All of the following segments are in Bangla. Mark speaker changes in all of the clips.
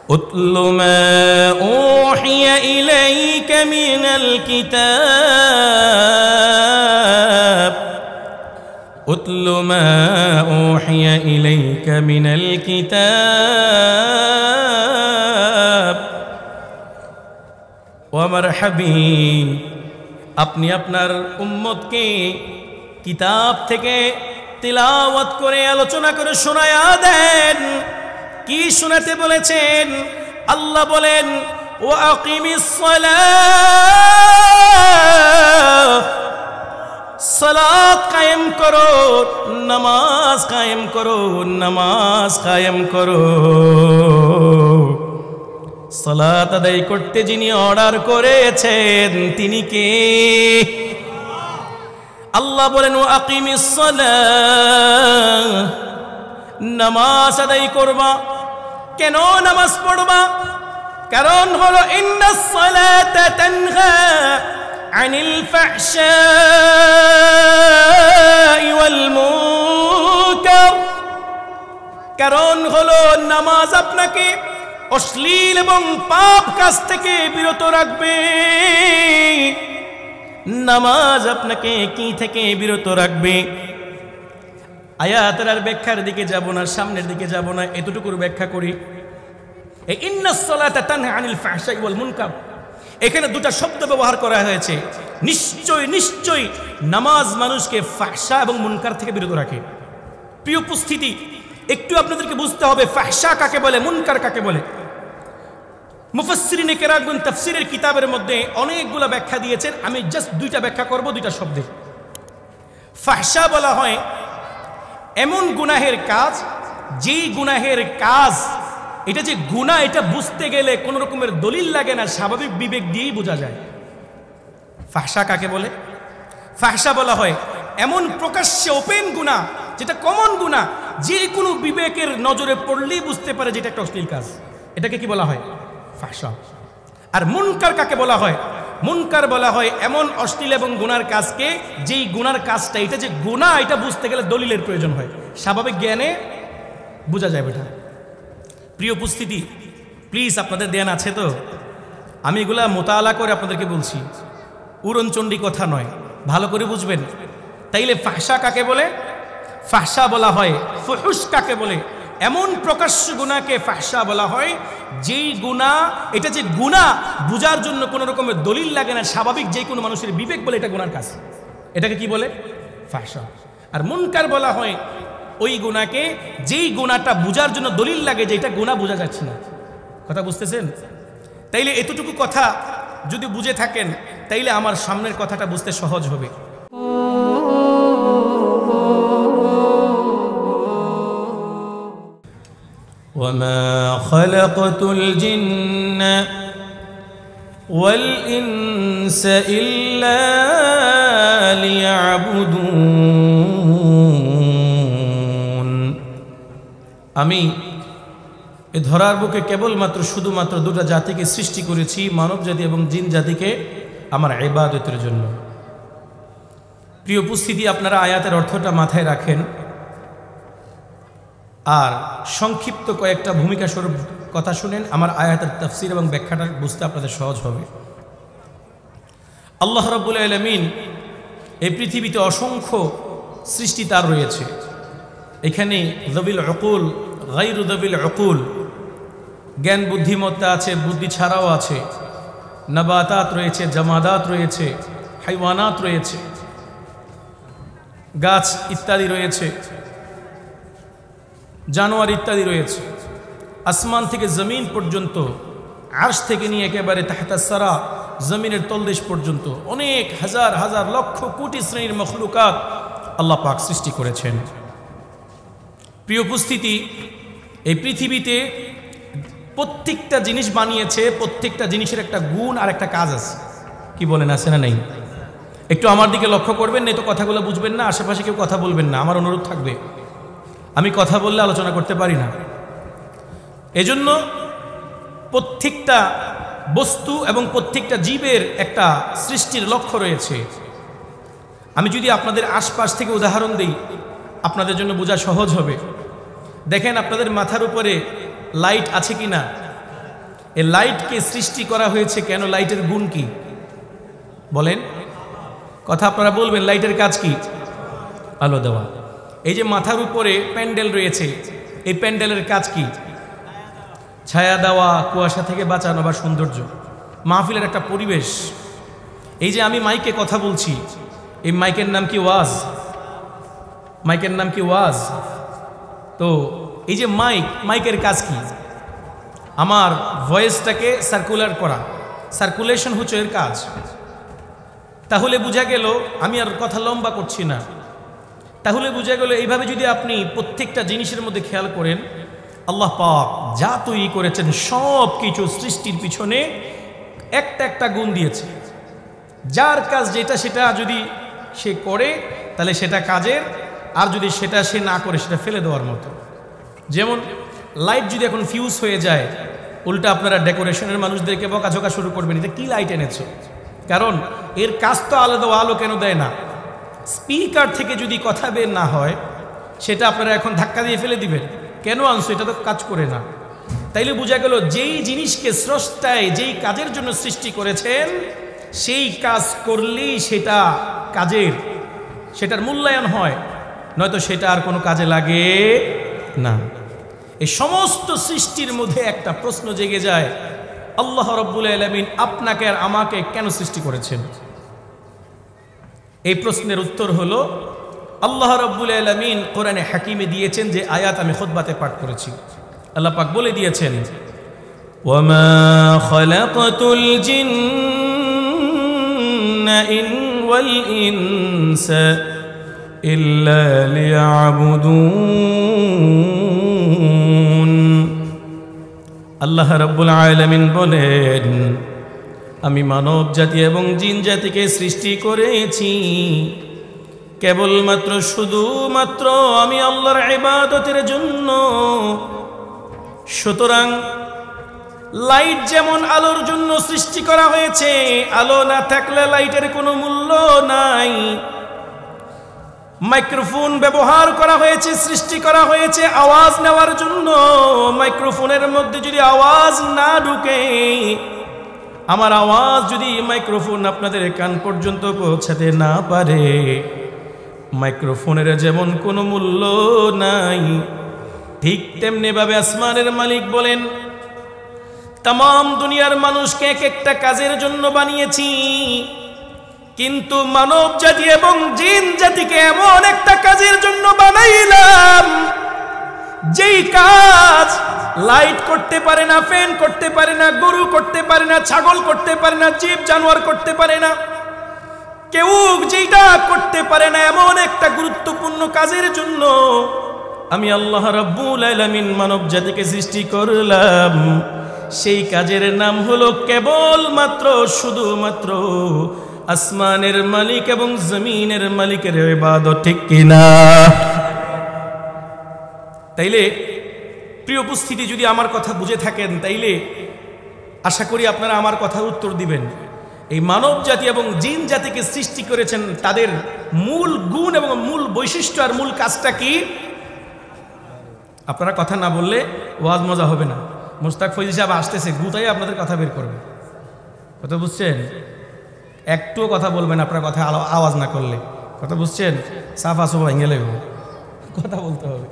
Speaker 1: উতলু মা উহিয়া ইলাইকা মিনাল কিতাব উতলু মা উহিয়া ইলাইকা মিনাল কিতাব ও আমার হাবিব, আপনি আপনার উম্মতকে কিতাব থেকে তিলাওয়াত করে আলোচনা করে শোনায়া দেন। কি শোনাতে বলেছেন? আল্লাহ বলেন ওয়া আকিমিস সালাহ, সালাত কায়েম করো, নামাজ কায়েম করো, নামাজ কায়েম করো। সালাত আদায় করতে যিনি অর্ডার করেছেন তিনি কে? আল্লাহ বলেন ওয়া আকিমিস সালাহ, নামাজ আদায় করবা। কেন নামাজ পড়বা? কারণ হলো ইন্নাস সালাতা তানহা আনিল ফাহশাই ওয়াল মুনকার। কারণ হলো নামাজ আপনাকে অশ্লীল এবং পাপ কাজ থেকে বিরত রাখবে। নামাজ আপনাকে কি থেকে বিরত রাখবে? আয়াতের আর ব্যাখ্যার দিকে যাব না, সামনের দিকে যাব না, এতটুকুর ব্যাখ্যা করি। এই ইন্নাস সালাতা তানহা আনিল ফাহশাই ওয়াল মুনকার, এখানে দুটো শব্দ ব্যবহার করা হয়েছে। নিশ্চয় নিশ্চয় নামাজ মানুষকে ফাহশা এবং মুনকার থেকে বিরত রাখে। প্রিয় উপস্থিতি, একটু আপনাদেরকে বুঝতে হবে ফাহশা কাকে বলে, মুনকার কাকে বলে। মুফাসসিরিনে কেরামগণ তাফসীরের কিতাবের মধ্যে অনেকগুলো ব্যাখ্যা দিয়েছেন, আমি জাস্ট দুইটা ব্যাখ্যা করব দুইটা শব্দে। ফাহশা বলা হয় এমন গুনাহের কাজ, যেই গুনাহের কাজ এটা যে গুনাহ এটা বুঝতে গেলে কোনো রকমের দলিল লাগে না, স্বাভাবিক বিবেক দিয়েই বোঝা যায়। ফাহশা কাকে বলে? ফাহশা বলা হয় এমন প্রকাশ্যে ওপেন গুনাহ, যেটা কমন গুনাহ, যে কোনো বিবেকের নজরে পড়লেই বুঝতে পারে যেটা একটা অশ্লীল কাজ। এটাকে কি বলা হয়? ফাহশা। আর মুনকার কাকে বলা হয়? মুনকার বলা হয় এমন অশ্লীল এবং গুনার কাজকে, যেই গুনার কাজটা এটা যে গুনাহ এটা বুঝতে গেলে দলিলের প্রয়োজন হয়, স্বাভাবিক জ্ঞানে বোঝা যায় এটা। প্রিয় উপস্থিতি, প্লিজ আপনাদের ধ্যান আছে তো? আমি এগুলা মোতালা করে আপনাদেরকে বলছি, উড়নচণ্ডী কথা নয়, ভালো করে বুঝবেন। তাইলে ফাহশা কাকে বলে? ফাহশা বলা হয়, ফুহুশ কাকে বলে? এমন প্রকাশ্য গুনাহকে ফাহশা বলা হয় যেই গুনাহ এটা যে গুনাহ বুঝার জন্য কোনো রকমের দলিল লাগে না, স্বাভাবিক যে কোনো মানুষের বিবেক বলে এটা গুনার কাজ। এটাকে কি বলে? ফাহশা। আর মুনকার বলা হয় ওই গুনাহকে যেই গুনাহটা বুঝার জন্য দলিল লাগে যে এটা গুনাহ বোঝা যাচ্ছে না। কথা বুঝতেছেন? তাইলে এতটুকু কথা যদি বুঝে থাকেন তাইলে আমার সামনের কথাটা বুঝতে সহজ হবে। وما خلقت الجن والإنس إلا ليعبدون। আমি এ ধরার বুকে কেবলমাত্র শুধুমাত্র দুটো জাতিকে সৃষ্টি করেছি, মানব জাতি এবং জিন জাতিকে, আমার ইবাদতের জন্য। প্রিয় উপস্থিতি, আপনারা আয়াতের অর্থটা মাথায় রাখেন আর সংক্ষিপ্ত কয়েকটা ভূমিকা স্বরূপ কথা শুনেন, আমার আয়াতের তাফসীর এবং ব্যাখ্যাটা বুঝতে আপনাদের সহজ হবে। আল্লাহ রাব্বুল আলামিন এই পৃথিবীতে অসংখ্য সৃষ্টি তার রয়েছে। এখানে যাবিল উকুল, গায়রু যাবিল উকুল, জ্ঞান বুদ্ধিমত্তা আছে, বুদ্ধি ছাড়াও আছে। নাবাতাত রয়েছে, জামাদাত রয়েছে, হাইওয়ানাত রয়েছে, গাছ ইত্যাদি রয়েছে, জানোয়ার ইত্যাদি রয়েছে। আসমান থেকে জমিন পর্যন্ত, আরশ থেকে নিয়ে একেবারে তাহতা সারা, জমিনের তলদেশ পর্যন্ত অনেক হাজার হাজার লক্ষ কোটি শ্রেণীর মখলুকাত আল্লাহ পাক সৃষ্টি করেছেন। প্রিয় উপস্থিতি, এই পৃথিবীতে প্রত্যেকটা জিনিস বানিয়েছে, প্রত্যেকটা জিনিসের একটা গুণ আর একটা কাজ আছে। কি বলেন, আছে না নেই? একটু আমার দিকে লক্ষ্য করবেন, না তো কথাগুলো বুঝবেন না, আশেপাশে কেউ কথা বলবেন না, আমার অনুরোধ থাকবে। আমি কথা বললে আলোচনা করতে পারি না, এজন্য প্রত্যেকটা বস্তু এবং প্রত্যেকটা জীবের একটা সৃষ্টির লক্ষ্য রয়েছে। আমি যদি আপনাদের আশপাশ থেকে উদাহরণ দিই আপনাদের জন্য বোঝা সহজ হবে। দেখেন আপনাদের মাথার উপরে লাইট আছে কি না? এই লাইটকে সৃষ্টি করা হয়েছে কেন? লাইটের গুণ কি বলেন? কথা আপনারা বলবেন, লাইটের কাজ কি? আলো দেওয়া। এই যে মাথার উপরে প্যান্ডেল রয়েছে, এই প্যান্ডেলের কাজ কি? ছায়া দেওয়া, কুয়াশা থেকে বাঁচানো বা সৌন্দর্য, মাহফিলের একটা পরিবেশ। এই যে আমি মাইকে কথা বলছি, এই মাইকের নাম কি? ওয়াজ। মাইকের নাম কি? ওয়াজ। তো এই যে মাইকের কাজ কি? আমার ভয়েসটাকে সার্কুলার করা, সার্কুলেশন হচ্ছে এর কাজ। তাহলে বোঝা গেল, আমি আর কথা লম্বা করছি না, তাহলে বোঝা গেল এইভাবে যদি আপনি প্রত্যেকটা জিনিসের মধ্যে খেয়াল করেন, আল্লাহ পাক যা তৈরি করেছেন সব কিছু সৃষ্টির পিছনে একটা একটা গুণ দিয়েছে। যার কাজ যেটা সেটা যদি সে করে তাহলে সেটা কাজের, আর যদি সেটা সে না করে সেটা ফেলে দেওয়ার মতো। যেমন লাইট যদি এখন ফিউজ হয়ে যায়, উল্টা আপনারা ডেকোরেশনের মানুষদেরকে বকাঝকা শুরু করবেন, এটা কি লাইট এনেছো? কারণ এর কাজ তো আলাদা, আলো কেন দেয় না? স্পিকার থেকে যদি কথা বের না হয় সেটা আপনারা এখন ধাক্কা দিয়ে ফেলে দিবেন, কেন আনছো, এটা তো কাজ করে না। তাইলে বোঝা গেল যেই জিনিসকে স্রষ্টায় যেই কাজের জন্য সৃষ্টি করেছেন সেই কাজ করলেই সেটা কাজের, সেটার মূল্যায়ন হয়, নয়তো সেটা আর কোনো কাজে লাগে না। এই সমস্ত সৃষ্টির মধ্যে একটা প্রশ্ন জেগে যায়, আল্লাহ রাব্বুল আলামিন আপনাকে আর আমাকে কেন সৃষ্টি করেছেন? এই প্রশ্নের উত্তর হলো, আল্লাহ রাব্বুল আলামিন কোরআনে হাকিমে দিয়েছেন যে আয়াত আমি খুতবাতে পাঠ করেছি। আল্লাহ পাক বলে দিয়েছেন, ওয়ামা খালাকাতুল জিন্না ওয়াল ইনসা ইল্লা লিয়াবুদুন। আল্লাহ রাব্বুল আলামিন বলেন, আমি মানব জাতি এবং জিন জাতিকে সৃষ্টি করেছি কেবলমাত্র শুধুমাত্র আমি আল্লাহর ইবাদতের জন্য। সুতরাং লাইট যেমন আলোর জন্য সৃষ্টি করা হয়েছে, আলো না থাকলে লাইটের কোনো মূল্য নাই। মাইক্রোফোন ব্যবহার করা হয়েছে, সৃষ্টি করা হয়েছে আওয়াজ নেওয়ার জন্য। মাইক্রোফোনের মধ্যে যদি আওয়াজ না ঢুকে, আমার আওয়াজ যদি মাইক্রোফোন আপনাদের কান পর্যন্ত পৌঁছাতে না পারে, মাইক্রোফোনের যেমন কোনো মূল্য নাই, ঠিক তেমনি ভাবে আসমানের মালিক বলেন, তাম দুনিয়ার মানুষকে এক একটা কাজের জন্য বানিয়েছি, কিন্তু মানব জাতি এবং জিন জাতিকে এমন একটা কাজের জন্য বানাইলাম যেই কাজ লাইট করতে পারে না, ফ্যান করতে পারে না, গরু করতে পারে না, ছাগল করতে পারে না, জীব জানোয়ার করতে পারে না, কেউ যেটা করতে পারে না, এমন একটা গুরুত্বপূর্ণ কাজের জন্য আমি আল্লাহ রাব্বুল আলামিন মানব জাতিকে সৃষ্টি করলাম। সেই কাজের নাম হলো কেবলমাত্র শুধুমাত্র আসমানের মালিক এবং জমিনের মালিকের ইবাদত, ঠিক কিনা? তাইলে প্রিয় উপস্থিতি, যদি আমার কথা বুঝে থাকেন তাইলে আশা করি আপনারা আমার কথার উত্তর দিবেন। এই মানব জাতি এবং জিন জাতিকে সৃষ্টি করেছেন, তাদের মূল গুণ এবং মূল বৈশিষ্ট্য আর মূল কাজটা কি? আপনারা কথা না বললে ওয়াজ মজা হবে না। মুস্তাক ফৈজি সাহেব আসতেছে, গুতাই আপনাদের কথা বের করবে। কথা বুঝছেন? একটুও কথা বলবেন আপনার কথা আওয়াজ না করলে। কথা বুঝছেন? সাফা সোফা ভেঙে লেগে কথা বলতে হবে।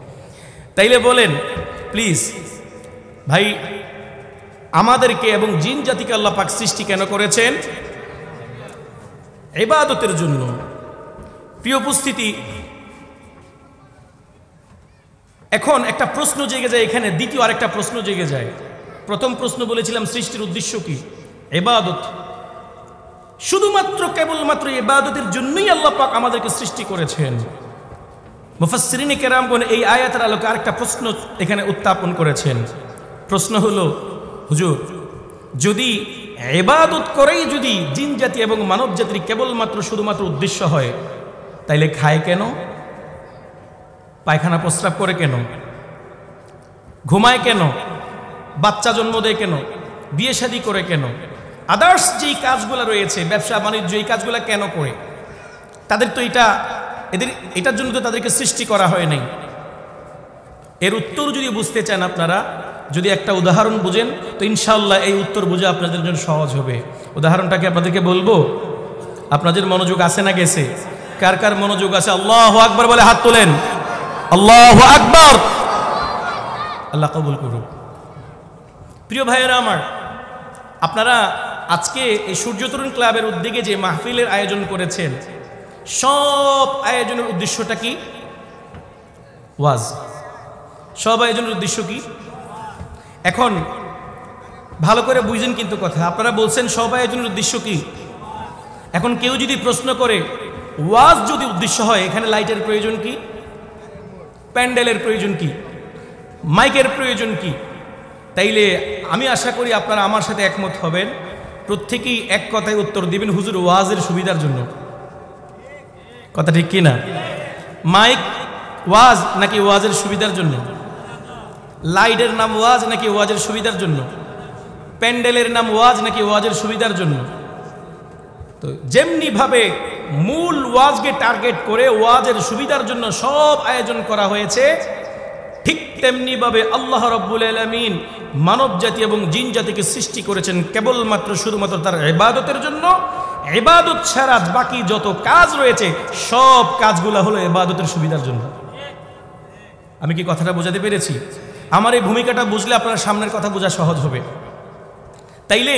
Speaker 1: তাইলে বলেন প্লিজ ভাই, আমাদেরকে এবং জিন জাতিকে আল্লাহ পাক সৃষ্টি কেন করেছেন? ইবাদতের জন্য। প্রিয় উপস্থিতি, এখন একটা প্রশ্ন জেগে যায় এখানে, দ্বিতীয় আরেকটা প্রশ্ন জেগে যায়। প্রথম প্রশ্ন বলেছিলাম সৃষ্টির উদ্দেশ্য কি? ইবাদত। শুধুমাত্র কেবলমাত্র ইবাদতের জন্যই আল্লাহ পাক আমাদেরকে সৃষ্টি করেছেন। মুফাসসিরিনে কেরামগণ এই আয়াতের আলোকে আরেকটা প্রশ্ন এখানে উত্থাপন করেছেন। প্রশ্ন হলো, হুজুর, যদি ইবাদত করেই যদি জিন জাতি এবং মানব জাতির কেবলমাত্র শুধুমাত্র উদ্দেশ্য হয়, তাইলে খায় কেন? পায়খানা প্রস্রাব করে কেন? ঘুমায় কেন? বাচ্চা জন্ম দেয় কেন? বিয়ে শাদী করে কেন? আদার্স যেই কাজগুলো রয়েছে, ব্যবসা বাণিজ্য, এই কাজগুলো কেন করে? তাদের তো এটার জন্য তো তাদেরকে সৃষ্টি করা হয় নাই। এর উত্তর যদি বুঝতে চান আপনারা, যদি একটা উদাহরণ বুঝেন তো ইনশাআল্লাহ এই উত্তর বোঝা আপনাদের জন্য সহজ হবে। উদাহরণটাকে আপনাদেরকে বলবো, আপনাদের মনোযোগ আছে না গেছে? কার কার মনোযোগ আছে? আল্লাহু আকবার বলে হাত তোলেন। আল্লাহু আকবার। আল্লাহ কবুল করুক। প্রিয় ভাইয়েরা আমার, আপনারা আজকে এই সূর্য তরুণ ক্লাবের উদ্যোগে যে মাহফিলের আয়োজন করেছেন, সব আয়োজনের উদ্দেশ্যটা কি? ওয়াজ। সব আয়োজনের উদ্দেশ্য কি? এখন ভালো করে বুঝেন কিন্তু কথা, আপনারা বলছেন সব আয়োজনের উদ্দেশ্য কি? এখন কেউ যদি প্রশ্ন করে ওয়াজ যদি উদ্দেশ্য হয়, এখানে লাইটের প্রয়োজন কি? প্যান্ডেলের প্রয়োজন কি? মাইকের প্রয়োজন কি? তাইলে আমি আশা করি আপনারা আমার সাথে একমত হবেন, প্রত্যেকেই এক কথায় উত্তর দিবেন, হুজুর ওয়াজের সুবিধার জন্য। কথা ঠিক কি না? মাইক ওয়াজ নাকি ওয়াজের সুবিধার জন্য? লাইটের নাম ওয়াজ নাকি ওয়াজের সুবিধার জন্য? প্যান্ডেলের নাম ওয়াজ নাকি ওয়াজের সুবিধার জন্য? তো যেমনি ভাবে মূল ওয়াজকে টার্গেট করে ওয়াজের সুবিধার জন্য সব আয়োজন করা হয়েছে, ঠিক তেমনি ভাবে আল্লাহ রাব্বুল আলামিন মানব জাতি এবং জিন জাতিকে সৃষ্টি করেছেন কেবলমাত্র শুধুমাত্র তার ইবাদতের জন্য। ইবাদত ছাড়া বাকি যত কাজ রয়েছে সব কাজগুলো হলো ইবাদতের সুবিধার জন্য। আমি কি কথাটা বোঝাতে পেরেছি? আমার এই ভূমিকাটা বুঝলে আপনার সামনের কথা বোঝা সহজ হবে। তাইলে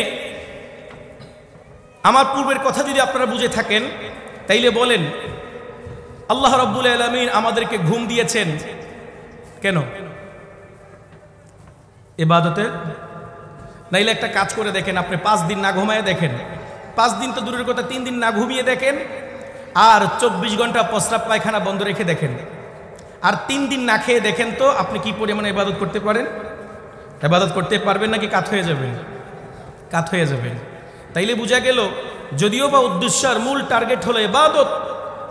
Speaker 1: আমার পূর্বের কথা যদি আপনারা বুঝে থাকেন, তাইলে বলেন আল্লাহ রাব্বুল আলামিন আমাদেরকে ঘুম দিয়েছেন কেন? ইবাদতের। নাইলে একটা কাজ করে দেখেন, আপনি 5 দিন না ঘুমায় দেখেন, 5 দিন তো দূরের কথা, 3 দিন না ঘুমিয়ে দেখেন, আর 24 ঘন্টা প্রস্রাব পায়খানা বন্ধ রেখে দেখেন, আর 3 দিন না খেয়ে দেখেন তো আপনি কি পরিমাণে ইবাদত করতে পারেন? ইবাদত করতে পারবেন নাকি কাত হয়ে যাবেন? কাত হয়ে যাবেন। তাইলে বোঝা গেল, যদিও বা উদ্দেশ্য আর মূল টার্গেট হলো ইবাদত,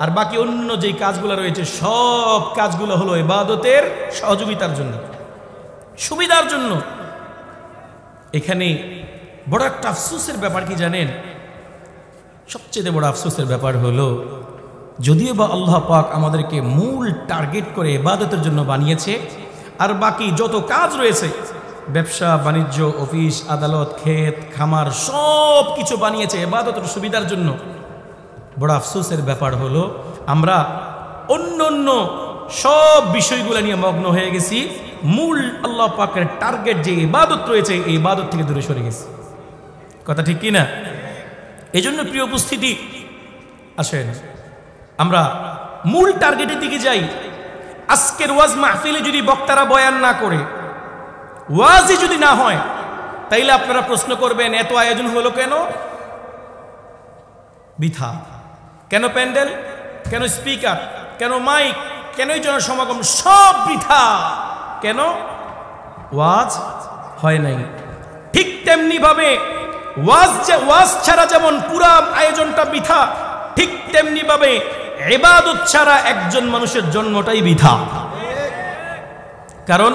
Speaker 1: আর বাকি অন্য যেই কাজগুলো রয়েছে সব কাজগুলো হলো ইবাদতের সহযোগিতার জন্য, সুবিধার জন্য। এখানে বড় একটা আফসোসের ব্যাপার কি জানেন? সবচেয়ে বড় আফসোসের ব্যাপার হলো, যদিও বা আল্লাহ পাক আমাদেরকে মূল টার্গেট করে ইবাদতের জন্য বানিয়েছে, আর বাকি যত কাজ রয়েছে, ব্যবসা বাণিজ্য, অফিস আদালত, ক্ষেত খামার, সব কিছু বানিয়েছে ইবাদতের সুবিধার জন্য। বড় আফসোসের ব্যাপার হলো, আমরা অন্য অন্য সব বিষয়গুলো নিয়ে মগ্ন হয়ে গেছি, মূল আল্লাহ পাকের টার্গেট যে ইবাদত রয়েছে এই ইবাদত থেকে দূরে সরে গেছি। কথা ঠিক কি না? এই জন্য প্রিয় উপস্থিতি, আসেন আমরা মূল টার্গেটের দিকে যাই। আজকের ওয়াজ মাহফিলে যদি বক্তারা বয়ান না করে, ওয়াজই যদি না হয়, তাইলে আপনারা প্রশ্ন করবেন এত আয়োজন হলো কেন? বৃথা। কেন প্যান্ডেল, কেন স্পিকার, কেন মাইক, কেন জনসমাগম, সব বৃথা। কেন? ওয়াজ হয় নাই। ঠিক তেমনি ভাবে ওয়াজ ছাড়া যেমন পুরা আয়োজনটা বৃথা, ঠিক তেমনি ভাবে ইবাদত ছাড়া একজন মানুষের জন্মটাই বৃথা। কারণ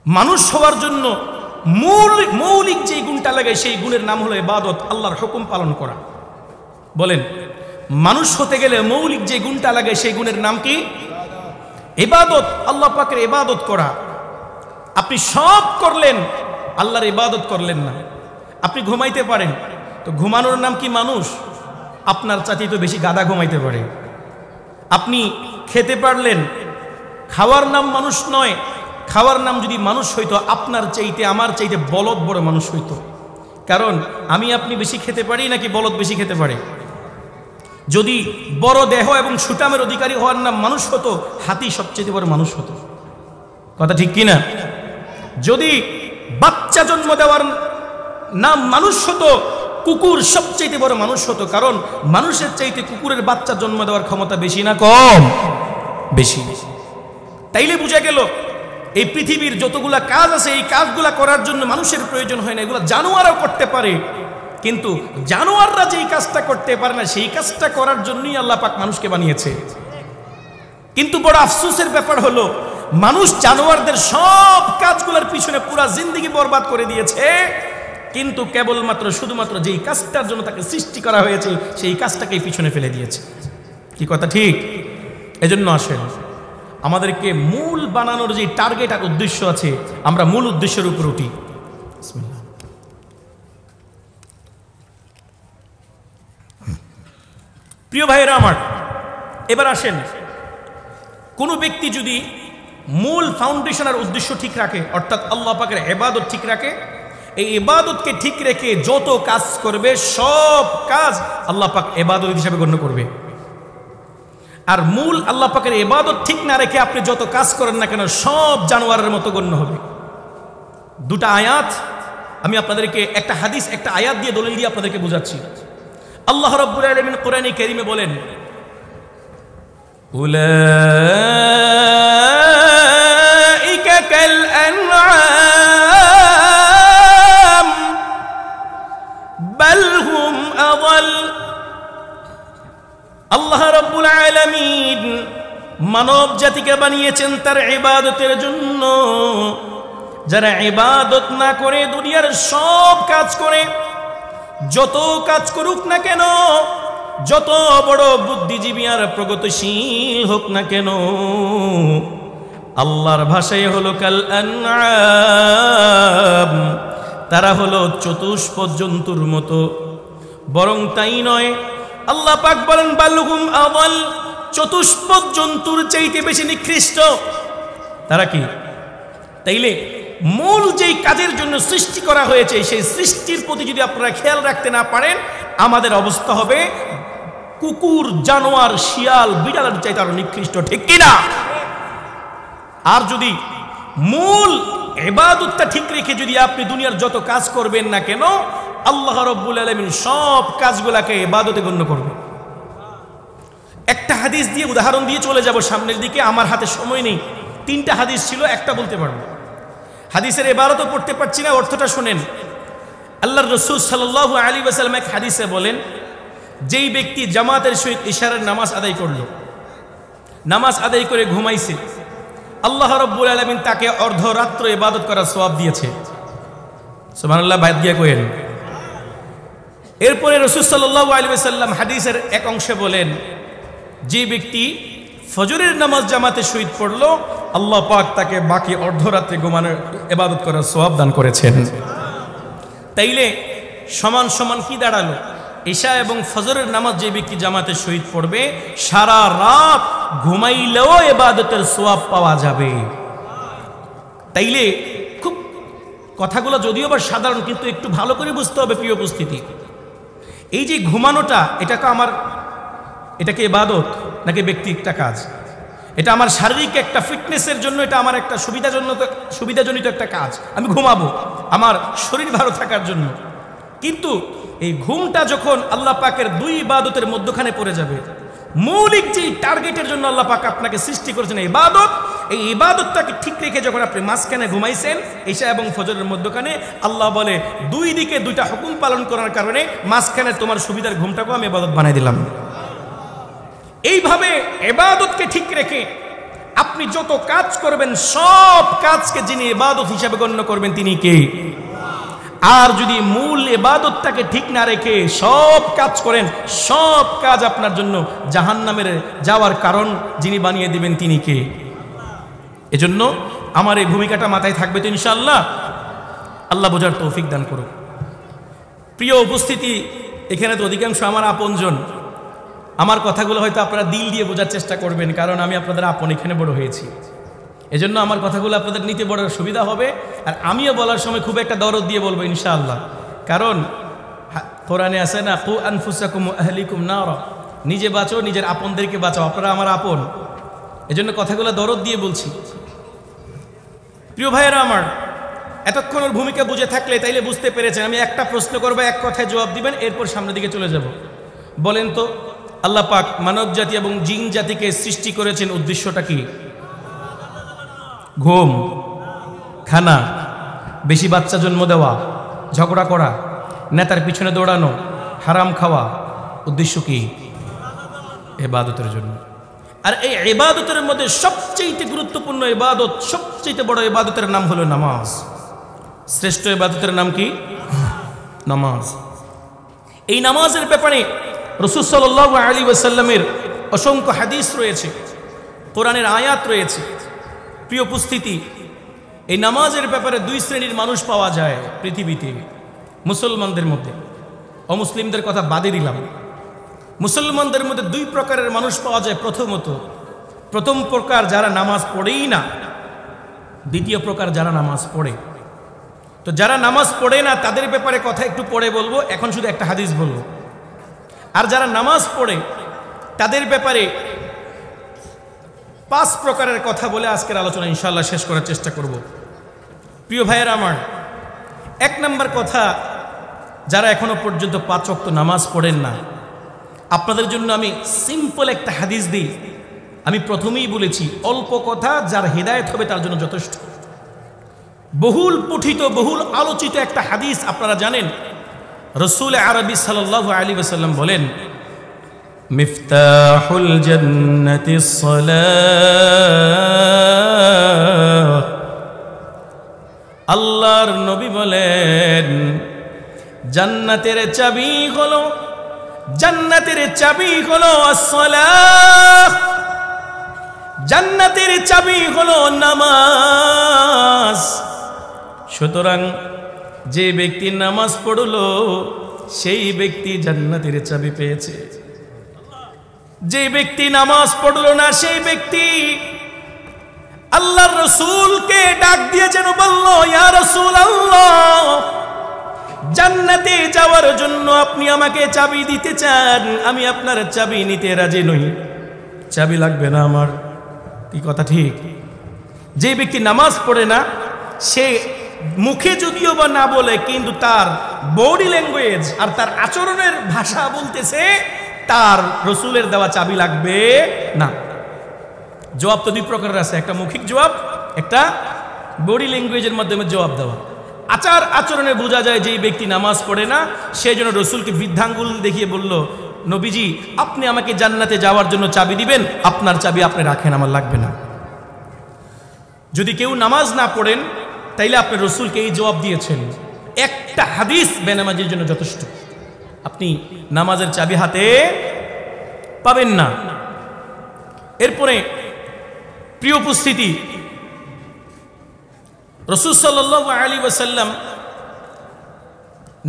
Speaker 1: মানুষ হওয়ার জন্য মৌলিক যে গুণটা লাগে সেই গুণের নাম হলো ইবাদত, আল্লাহর হুকুম পালন করা। বলেন, মানুষ হতে গেলে মৌলিক যে গুণটা লাগে সেই গুণের নাম কি? ইবাদত, আল্লাহ পাকের ইবাদত করা। আপনি সব করলেন, আল্লাহর ইবাদত করলেন না। আপনি ঘুমাইতে পারেন, তো ঘুমানোর নাম কি মানুষ? আপনার চাইতে তো বেশি গাধা ঘুমাইতে পারে। আপনি খেতে পারলেন, খাওয়ার নাম মানুষ নয়। খাওয়ার নাম যদি মানুষ হইতো, আপনার চাইতে আমার চাইতে বলদ বড় মানুষ হইতো। কারণ আমি আপনি বেশি খেতে পারি নাকি বলদ বেশি খেতে পারে? যদি বড় দেহ এবং সুটামের অধিকারী হওয়ার নাম মানুষ হতো, হাতি সবচেয়ে বড় মানুষ হতো। কথা ঠিক কিনা? যদি বাচ্চা জন্ম দেওয়ার নাম মানুষ হতো, কুকুর সবচেয়ে বড় মানুষ হতো। কারণ মানুষের চাইতে কুকুরের বাচ্চা জন্ম দেওয়ার ক্ষমতা বেশি না কম? বেশি। তাইলে বুঝা গেল, এই পৃথিবীর যতগুলা কাজ আছে এই কাজগুলা করার জন্য মানুষের প্রয়োজন হয় না, এগুলো জানোয়ারও করতে পারে। কিন্তু জানোয়াররা যেই কাজটা করতে পারে না, সেই কাজটা করার জন্যই আল্লাহ পাক মানুষকে বানিয়েছে। কিন্তু বড় আফসোসের ব্যাপার হলো, মানুষ জানোয়ারদের সব কাজগুলোর পিছনে পুরা জিন্দেগি বরবাদ করে দিয়েছে, কিন্তু কেবলমাত্র শুধুমাত্র যেই কাজটার জন্য তাকে সৃষ্টি করা হয়েছে সেই কাজটাকেই পিছনে ফেলে দিয়েছে। কি কথা ঠিক? এজন্য আসেন আমাদেরকে মূল বানানোর যে টার্গেট আর উদ্দেশ্য আছে, আমরা মূল উদ্দেশ্যের উপর উঠি। প্রিয় ভাইয়েরা আমার, এবার আসেন, কোন ব্যক্তি যদি মূল ফাউন্ডেশন আর উদ্দেশ্য ঠিক রাখে, অর্থাৎ আল্লাহ পাকের ইবাদত ঠিক রাখে, এই ইবাদতকে ঠিক রেখে যত কাজ করবে সব কাজ আল্লাহ পাক ইবাদত হিসেবে গণ্য করবে। আর মূল আল্লাহ পাকের ইবাদত ঠিক না রেখে আপনি যত কাজ করেন না কেন সব জানোয়ারের মতো গণ্য হবে। দুটা আয়াত আমি আপনাদেরকে, একটা হাদিস একটা আয়াত দিয়ে দলিল দিয়ে আপনাদেরকে বোঝাচ্ছি। আল্লাহ রাব্বুল আলামিন কোরআনে কারীমে বলেন, উলাইকা কাল আনআম বাল হুম আযাল। আল্লাহ রাব্বুল আলামিন মানব জাতিকে বানিয়েছেন তার ইবাদতের জন্য। যারা ইবাদত না করে দুনিয়ার সব কাজ করে, যত কাজ করুক না কেন, যত বড় বুদ্ধিজীবী আর প্রগতিশীল হোক না কেন, আল্লাহর ভাষায় হলো কাল আনআম, তারা হলো চতুষ্পদ জন্তুর মতো। বরং তাই নয়, আল্লাহ পাক বলেন বালহুম আযাল, চতুষ্পদ জন্তুর চাইতে বেশি নিকৃষ্ট। তারা কি? তাইলে মূল যেই কাজের জন্য সৃষ্টি করা হয়েছে সেই সৃষ্টির প্রতি যদি আপনারা খেয়াল রাখতে না পারেন, আমাদের অবস্থা হবে কুকুর, জানোয়ার, শিয়াল, বিড়ালের চাইতে আরো নিকৃষ্ট, ঠিক কিনা? আর যদি মূল ইবাদতটা ঠিক রেখে যদি আপনি দুনিয়ার যত কাজ করবেন না কেন, আল্লাহ রাব্বুল আলামিন সব কাজগুলোকে ইবাদতে গণ্য করবে। একটা হাদিস দিয়ে উদাহরণ দিয়ে চলে যাব সামনের দিকে, আমার হাতে সময় নেই। 3টা হাদিস ছিল, একটা বলতে পারবো। হাদিসের ইবারতও পড়তে পারছি না, অর্থটা শুনেন। আল্লাহর রাসূল সাল্লাল্লাহু আলাইহি ওয়াসাল্লাম এক হাদিসে বলেন, যেই ব্যক্তি জামাতের সহিত ইশারের নামাজ আদায় করলো, নামাজ আদায় করে ঘুমাইছে, আল্লাহ রাব্বুল আলামিন তাকে অর্ধরাত্র ইবাদত করার সওয়াব দিয়েছে। সুবহানাল্লাহ, বাইত গিয়ে কইেন। এরপরে রাসূল সাল্লাল্লাহু আলাইহি ওয়াসাল্লাম হাদিসের এক অংশে বলেন, যে ব্যক্তি ফজরের নামাজ জামাতে শহীদ পড়লো, আল্লাহ পাক তাকে বাকি অর্ধরাত্রে ঘুমানোর ইবাদত করার সওয়াব দান করেছেন। তাইলে সমান সমান কি দাঁড়ালো? ঈশা এবং ফজরের নামাজ যে ব্যক্তি জামাতে শহীদ পড়বে, সারা রাত ঘুমাইলেও ইবাদতের সওয়াব পাওয়া যাবে। তাইলে খুব কথাগুলো যদিও বা সাধারণ, কিন্তু একটু ভালো করে বুঝতে হবে প্রিয় উপস্থিতি। এই যে ঘুমানোটা, এটাকে ইবাদত নাকি ব্যক্তিগত কাজ? এটা আমার শারীরিক একটা ফিটনেসের জন্য, এটা আমার একটা সুবিধাজনিত একটা কাজ। আমি ঘুমাবো আমার শরীর ভালো থাকার জন্য। কিন্তু এই ঘুমটা যখন আল্লাহ পাকের দুই ইবাদতের মধ্যখানে পড়ে যাবে, মৌলিক যে টার্গেটের জন্য আল্লাহ পাক আপনাকে সৃষ্টি করেছেন ইবাদত, এই ইবাদতটাকে ঠিক রেখে যখন আপনি মাঝখানে ঘুমাইছেন ঈশা এবং ফজরের মধ্যখানে, আল্লাহ বলে দুই দিকে দুইটা হুকুম পালন করার কারণে মাঝখানে তোমার সুবিধার ঘুমটাকেও আমি ইবাদত বানাই দিলাম। এইভাবে ইবাদতকে ঠিক রেখে আপনি যত কাজ করবেন সব কাজকে যিনি ইবাদত হিসাবে গণ্য করবেন তিনি কে? আর যদি মূল ইবাদতটাকে ঠিক না রেখে সব কাজ করেন, সব কাজ আপনার জন্য জাহান্নামের যাওয়ার কারণ যিনি বানিয়ে দিবেন তিনি কে? এজন্য আমার এই ভূমিকাটা মাথায় থাকবে তো ইনশাআল্লাহ। আল্লাহ বোঝার তৌফিক দান করুক। প্রিয় উপস্থিতি, এখানে তো অধিকাংশ আমার আপনজন। আমার কথাগুলো হয়তো আপনারা দিল দিয়ে বোঝার চেষ্টা করবেন, কারণ আমি আপনাদের আপন, এখানে বড় হয়েছি। এজন্য আমার কথাগুলো আপনাদের নিতে বড় সুবিধা হবে। আর আমিও বলার সময় খুব একটা দরদ দিয়ে বলবো ইনশাআল্লাহ, কারণ কোরআনে আছে না, কু আনফুসাকুম ওয়া আহলিকুম নারা, নিজে বাঁচো, নিজের আপনদেরকে বাঁচাও, আপনারা আমার আপন। এজন্য কথাগুলো দরদ দিয়ে বলছি। প্রিয় ভাইয়েরা আমার, এতক্ষণ ওর ভূমিকা বুঝে থাকলে তাইলে বুঝতে পেরেছেন। আমি একটা প্রশ্ন করবো, এক কথায় জবাব দিবেন, এরপর সামনের দিকে চলে যাব। বলেন তো, আল্লাহ পাক মানব জাতি এবং জিন জাতিকে সৃষ্টি করেছেন উদ্দেশ্যটা কি? ঘুম, খানা, বেশি বাচ্চা জন্ম দেওয়া, ঝগড়া করা, নেতার পিছনে দৌড়ানো, হারাম খাওয়া। উদ্দেশ্য কি? ইবাদতের জন্য। আর এই ইবাদতের মধ্যে সবচেয়ে গুরুত্বপূর্ণ ইবাদত, সবচেয়ে বড় ইবাদতের নাম হলো নামাজ। শ্রেষ্ঠ ইবাদতের নাম কি? নামাজ। এই নামাজের ব্যাপারে রাসূল সাল্লাল্লাহু আলাইহি ওয়াসাল্লামের অসংখ্য হাদিস রয়েছে। কোরআনের আয়াত রয়েছে। প্রিয় উপস্থিতি, এই নামাজের ব্যাপারে দুই শ্রেণীর মানুষ পাওয়া যায় পৃথিবীতে মুসলমানদের মধ্যে। অমুসলিমদের কথা বাদে দিলাম, মুসলমানদের মধ্যে দুই প্রকারের মানুষ পাওয়া যায়। প্রথম প্রকার যারা নামাজ পড়েই না, দ্বিতীয় প্রকার যারা নামাজ পড়ে। তো যারা নামাজ পড়ে না তাদের ব্যাপারে কথা একটু পরে বলবো, এখন শুধু একটা হাদিস বলবো। আর যারা নামাজ পড়ে তাদের ব্যাপারে 5 প্রকারের কথা বলে আজকের আলোচনা ইনশাআল্লাহ শেষ করার চেষ্টা করব। প্রিয় ভাইয়েরা আমার, 1 নম্বর কথা, যারা এখনো পর্যন্ত 5 ওয়াক্ত নামাজ পড়েন না, আপনাদের জন্য আমি সিম্পল একটা হাদিস দিই। আমি প্রথমেই বলেছি, অল্প কথা যার হেদায়েত হবে তার জন্য যথেষ্ট। বহুল পঠিত, বহুল আলোচিত একটা হাদিস আপনারা জানেন। রাসূল আরবি সাল্লাল্লাহু আলাইহি ওয়াসাল্লাম বলেন, মিফতাহুল জান্নাতিস সালাহ। আল্লাহর নবী বলেন, জান্নাতের চাবি হলো আসসালাহ, জান্নাতের চাবি হলো নামাজ। সুতরাং যে ব্যক্তি নামাজ পড়লো সেই ব্যক্তি জান্নাতের চাবি পেয়েছে। যে ব্যক্তি নামাজ পড়লো না সেই ব্যক্তি আল্লাহর রাসূলকে ডাক দিয়ে যেন বলল, ইয়া রাসূলুল্লাহ, জান্নাতে যাওয়ার জন্য আপনি আমাকে চাবি দিতে চান, আমি আপনার চাবি নিতে রাজি নই। চাবি লাগবে না আমার। কি কথা ঠিক? যে ব্যক্তি নামাজ পড়ে না সে মুখে যদিও বা না বলে, কিন্তু তার বডি ল্যাঙ্গুয়েজ আর তার আচরণের ভাষা বলতেছে তার রাসূলের দেওয়া চাবি লাগবে না। জবাব তো 2 প্রকারের আছে, একটা মৌখিক জবাব, একটা বডি ল্যাঙ্গুয়েজের মাধ্যমে জবাব দেওয়া। আচরণে বোঝা যায় যে ব্যক্তি নামাজ পড়ে না, সেই জন্য রাসূলকে বৃদ্ধাঙ্গুল দেখিয়ে বলল, নবীজি আপনি আমাকে জান্নাতে যাওয়ার জন্য চাবি দিবেন, আপনার চাবি আপনি রাখেন, আমার লাগবে না। যদি কেউ নামাজ না পড়েন তাইলে আপনি রাসূলকে এই জবাব দিয়েছেন। একটা হাদিস বেনামাজির জন্য যথেষ্ট। আপনি নামাজের চাবি হাতে পাবেন না। এরপরে প্রিয় উপস্থিতি, রাসূল সাল্লাল্লাহু আলাইহি ওয়াসাল্লাম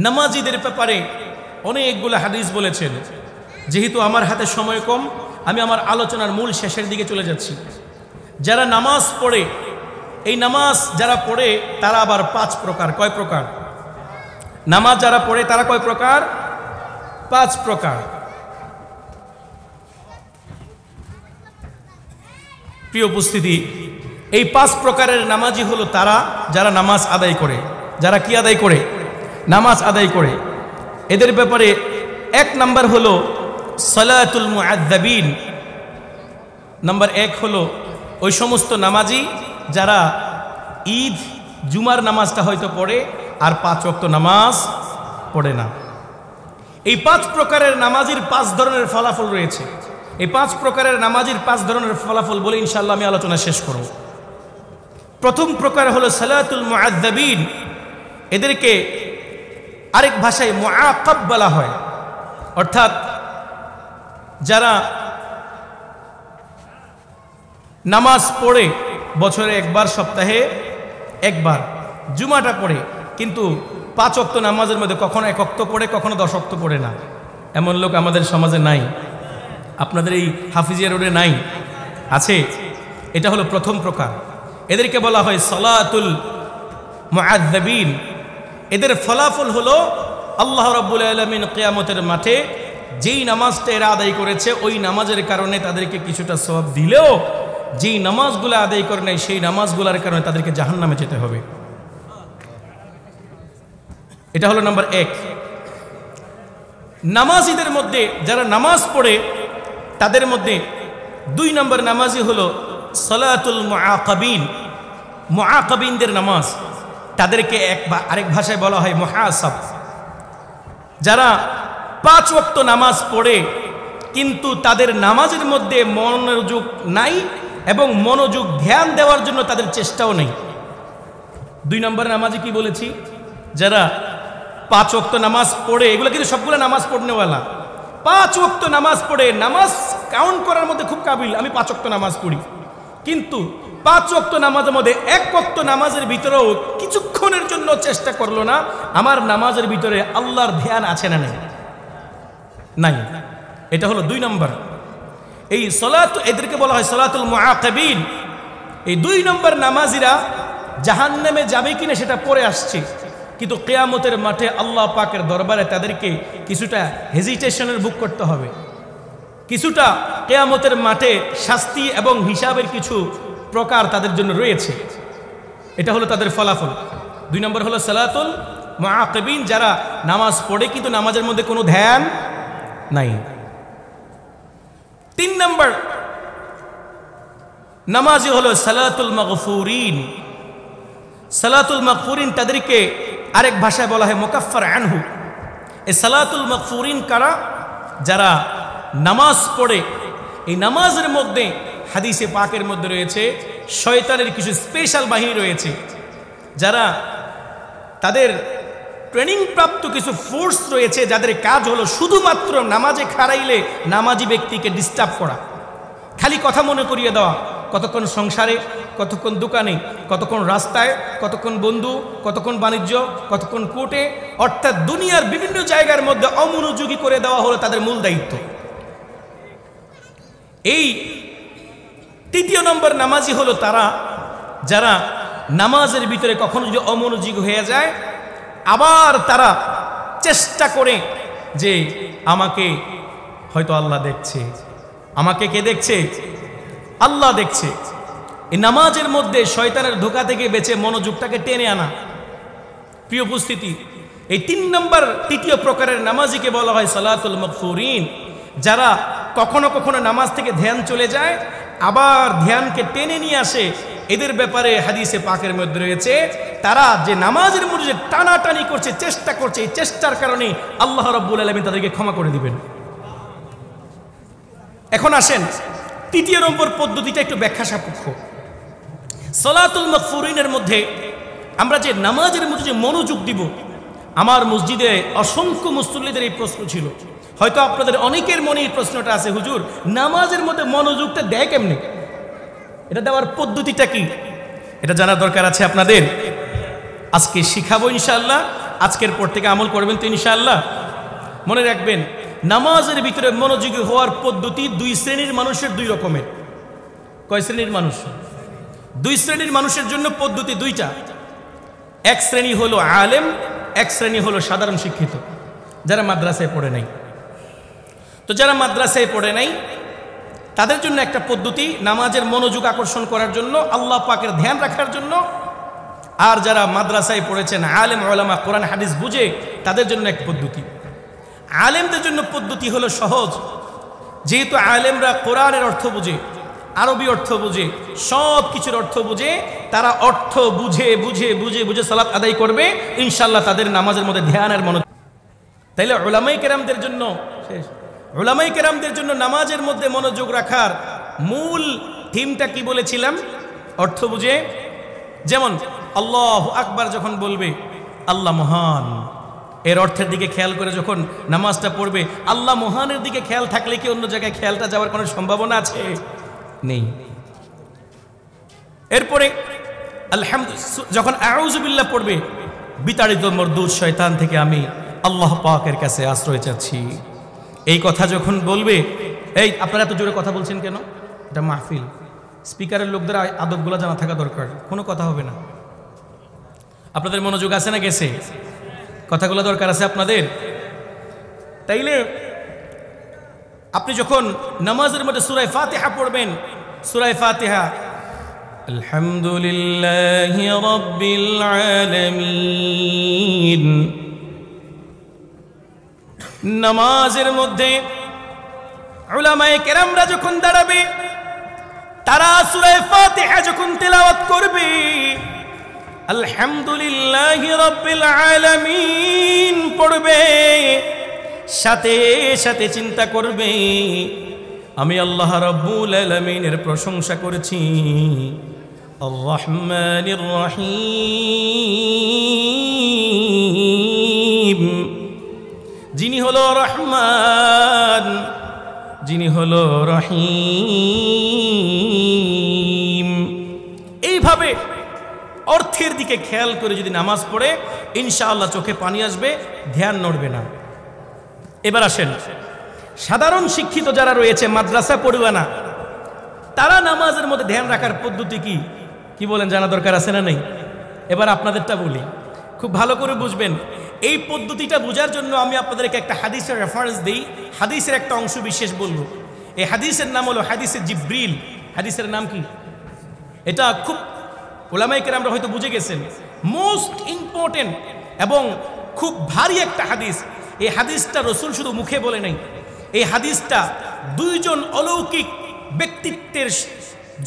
Speaker 1: নামাজীদের ব্যাপারে অনেকগুলো হাদিস বলেছেন। যেহেতু আমার হাতে সময় কম, আমি আমার আলোচনার মূল শেষের দিকে চলে যাচ্ছি। যারা নামাজ পড়ে, এই নামাজ যারা পড়ে তারা আবার 5 প্রকার। কয় প্রকার? নামাজ যারা পড়ে তারা কয় প্রকার? 5 প্রকার। প্রিয় উপস্থিতি, এই 5 প্রকারের নামাজি হলো তারা যারা নামাজ আদায় করে। যারা কি আদায় করে? নামাজ আদায় করে। এদের ব্যাপারে 1 নাম্বার হলো সালাতুল মুআদ্দাবিন। নাম্বার 1 হলো ওই সমস্ত নামাজি যারা ঈদ জুমার নামাজটা হয়তো পড়ে আর 5 ওয়াক্ত নামাজ পড়ে না। এই 5 প্রকারের নামাজির 5 ধরনের ফলাফল রয়েছে। এই 5 প্রকারের নামাজির 5 ধরনের ফলাফল বলে ইনশাআল্লাহ আমি আলোচনা শেষ করব। প্রথম প্রকার হলো সালাতুল মুআদ্দাবিন। এদেরকে আরেক ভাষায় মুআকাব বলা হয়, অর্থাৎ যারা নামাজ পড়ে বছরে একবার, সপ্তাহে একবার, জুমাটা পড়ে, কিন্তু 5 ওয়াক্ত নামাজের মধ্যে কখনো 1 ওয়াক্ত পড়ে, কখনো 10 ওয়াক্ত পড়ে না। এমন লোক আমাদের সমাজে নাই। আপনাদের এই হাফিজিয়া রোডে নাই? আছে। এটা হলো প্রথম প্রকার। এদেরকে বলা হয় সালাতুল মুআদ্দাবিন। এদের ফলাফল হলো আল্লাহ রাব্বুল আলামিন কিয়ামতের মাঠে যেই নামাজটা এরা আদায় করেছে ওই নামাজের কারণে তাদেরকে কিছুটা সওয়াব দিলেও যেই নামাজগুলো আদায় করে নাই সেই নামাজগুলোর কারণে তাদেরকে জাহান্নামে যেতে হবে। এটা হলো নাম্বার 1। নামাজীদের মধ্যে যারা নামাজ পড়ে তাদের মধ্যে 2 নম্বর নামাজি হলো সালাতুল মুআকাবিন। মুআকাবিনদের নামাজ, তাদেরকে আরেক ভাষায় বলা হয় মুহাসাব। যারা 5 ওয়াক্ত নামাজ পড়ে কিন্তু তাদের নামাজের মধ্যে মনোযোগ নাই এবং মনোযোগ ধ্যান দেওয়ার জন্য তাদের চেষ্টাও নেই। 2 নম্বর নামাজি কি বলেছি? যারা 5 ওয়াক্ত নামাজ পড়ে, এগুলো কিন্তু সবগুলো নামাজ পড়নেওয়ালা। 5 ওয়াক্ত নামাজ পড়ে, নামাজ কাউন্ট করার মধ্যে খুব কাবিল, আমি 5 ওয়াক্ত নামাজ পড়ি, কিন্তু 5 ওয়াক্ত নামাজের মধ্যে 1 ওয়াক্ত নামাজের ভিতরেও কিছুক্ষণের জন্য চেষ্টা করলো না আমার নামাজের ভিতরে আল্লাহর ধ্যান আছে না নেই? নাই। এটা হলো 2 নম্বর। এই সালাত, এদেরকে বলা হয় সালাতুল মুআকিবিন। এই 2 নম্বর নামাজিরা জাহান্নামে যাবে কিনা সেটা পরে আসছে, কিন্তু কিয়ামতের মাঠে আল্লাহ পাকের দরবারে তাদেরকে কিছুটা হেজিটেশনের বুক করতে হবে, কিছুটা কিয়ামতের মাঠে শাস্তি এবং হিসাবের কিছু প্রকার তাদের জন্য রয়েছে। এটা হলো তাদের ফলাফল। 2 নম্বর হলো সালাতুল মুআকিবিন, যারা নামাজ পড়ে কিন্তু নামাজের মধ্যে কোনো ধ্যান নাই। 3 নম্বর নামাজি হলো সালাতুল মাগফুরিন। সালাতুল মাগফুরিন তাদেরকে আরেক ভাষায় বলা হয় মুকাফফার আনহু। এই সালাতুল মাগফুরিন কারা? যারা নামাজ পড়ে, এই নামাজের মধ্যে হাদিসে পাকের মধ্যে রয়েছে শয়তানের কিছু স্পেশাল বাহিনী রয়েছে, যারা তাদের ট্রেনিং প্রাপ্ত কিছু ফোর্স রয়েছে, যাদের কাজ হলো শুধুমাত্র নামাজে খাড়াইলে নামাজি ব্যক্তিকে ডিস্টার্ব করা, খালি কথা মনে করিয়ে দেওয়া, কতক্ষণ সংসারে, কতক্ষণ দোকানে, কতক্ষণ রাস্তায়, কতক্ষণ বন্ধু, কতক্ষণ বাণিজ্য, কতক্ষণ কোর্টে, অর্থাৎ দুনিয়ার বিভিন্ন জায়গার মধ্যে অমনোযোগী করে দেওয়া হলো তাদের মূল দায়িত্ব। এই 3 নম্বর নামাজি হলো তারা যারা নামাজের ভিতরে কখনো যদি অমনোযোগী হয়ে যায়, আবার তারা চেষ্টা করে যে আমাকে হয়তো আল্লাহ দেখছে। আমাকে কে দেখছে? আল্লাহ দেখছে। এই নামাজের মধ্যে শয়তানের ধোঁকা থেকে বেঁচে মনোযোগটাকে টেনে আনা। প্রিয় উপস্থিতি, এই 3 নম্বর 3য় প্রকারের নামাজিকে বলা হয় সালাতুল মাগফুরিন, যারা কখনো কখনো নামাজ থেকে ধ্যান চলে যায়, আবার ধ্যানকে টেনে নিয়ে আসে। এদের ব্যাপারে হাদিসে পাকের মধ্যে রয়েছে তারা যে নামাজের মধ্যে যে টানাটানি করছে, চেষ্টা করছে, এই চেষ্টার কারণে আল্লাহ রাব্বুল আলামিন তাদেরকে ক্ষমা করে দিবেন। এখন আসেন 3 নম্বর পদ্ধতিটা একটু ব্যাখ্যা সাপেক্ষ। সালাতুল মাগফুরিনের মধ্যে আমরা যে নামাজের মধ্যে যে মনোযোগ দিব, আমার মসজিদে অসংখ্য মুসল্লিদের এই প্রশ্ন ছিল, হয়তো আপনাদের অনেকের মনে এই প্রশ্নটা আছে, হুজুর নামাজের মধ্যে মনোযোগটা দেয় কেমনে? এটা দেওয়ার পদ্ধতিটা কি? এটা জানার দরকার আছে আপনাদের। আজকে শিখাবো ইনশাআল্লাহ। আজকের পর থেকে আমল করবেন তো ইনশাআল্লাহ। মনে রাখবেন, নামাজের ভিতরে মনোযোগী হওয়ার পদ্ধতি 2 শ্রেণীর মানুষের 2 রকমের। কয় শ্রেণীর মানুষ? 2 শ্রেণীর মানুষের জন্য পদ্ধতি 2টা। এক শ্রেণী হলো আলেম, এক শ্রেণী হলো সাধারণ শিক্ষিত, যারা মাদ্রাসায় পড়ে নাই। তো যারা মাদ্রাসায় পড়ে নাই তাদের জন্য একটা পদ্ধতি নামাজের মনোযোগ আকর্ষণ করার জন্য, আল্লাহ পাকের ধ্যান রাখার জন্য। আর যারা মাদ্রাসায় পড়েছেন, আলেম ওলামা, কোরআন হাদিস বুঝে, তাদের জন্য এক পদ্ধতি। আলেমদের জন্য পদ্ধতি হলো সহজ, যেহেতু আলেমরা কোরআনের অর্থ বুঝে, আরবি অর্থ বুঝে, সব কিছুর অর্থ বুঝে, তারা অর্থ বুঝে বুঝে বুঝে বুঝে সালাত আদায় করবে ইনশাআল্লাহ। তাদের নামাজের মধ্যে ধ্যানের মনোযোগ। তাইলে উলামায়ে কেরামদের জন্য উলামায়ে কেরামদের জন্য নামাজের মধ্যে মনোযোগ রাখার মূল থিমটা কি বলেছিলাম? অর্থ বুঝে। যেমন আল্লাহু আকবার যখন বলবে, আল্লাহ মহান, এর অর্থের দিকে খেয়াল করে যখন নামাজটা পড়বে, আল্লাহ মহানের দিকে খেয়াল থাকলে কি অন্য জায়গায় খেয়ালটা যাওয়ার কোনো সম্ভাবনা আছে? নেই। এরপরে আলহামদুলিল্লাহ যখন আউযু বিল্লাহ পড়বে, বিতাড়িত মরদুদ শয়তান থেকে আমি আল্লাহ পাকের কাছে আশ্রয় চাচ্ছি, এই কথা যখন বলবে, এই আপনারা এত জোরে কথা বলছেন কেন? এটা মাহফিল, স্পিকারের লোকদের আদবগুলো জানা থাকা দরকার, কোনো কথা হবে না। আপনাদের মনোযোগ আছে না গেছে? কথাগুলো দরকার আছে আপনাদের। তাইলে আপনি যখন নামাজের মধ্যে সূরা ফাতিহা পড়বেন, সূরা ফাতিহা আলহামদুলিল্লাহি রাব্বিল আলামিন, নামাজের মধ্যে উলামায়ে কেরামরা যখন দাঁড়াবে, তারা সূরা ফাতিহা যখন তেলাওয়াত করবে, আলহামদুলিল্লাহি রাব্বিল আলামিন পড়বে, সাথে সাথে চিন্তা করবে আমি আল্লাহ রাব্বুল আলামিনের প্রশংসা করেছি, আর রহমানির রহিম, যিনি হলো রহমান, যিনি হলো রহিম। এইভাবে অর্থের দিকে খেয়াল করে যদি নামাজ পড়ে ইনশাআল্লাহ চোখে পানি আসবে, ধ্যান নড়বে না। এবার আসেন, সাধারণ শিক্ষিত যারা রয়েছে, মাদ্রাসা পড়ুয়া না, তারা নামাজের মধ্যে ধ্যান রাখার পদ্ধতি কি বলেন, জানা দরকার আছে না নেই? এবার আপনাদেরটা বলি, খুব ভালো করে বুঝবেন। এই পদ্ধতিটা বোঝার জন্য আমি আপনাদেরকে একটা হাদিসের রেফারেন্স দিই, হাদিসের একটা অংশ বিশেষ বলবো। এই হাদিসের নাম হলো হাদিসে জিব্রিল। হাদিসের নাম কি? এটা খুব উলামায়ে কেরামরা হয়তো বুঝে গেছেন, মোস্ট ইম্পর্টেন্ট এবং খুব ভারী একটা হাদিস। এই হাদিসটা রসুল শুধু মুখে বলে নাই, এই হাদিসটা দুইজন অলৌকিক ব্যক্তিত্বের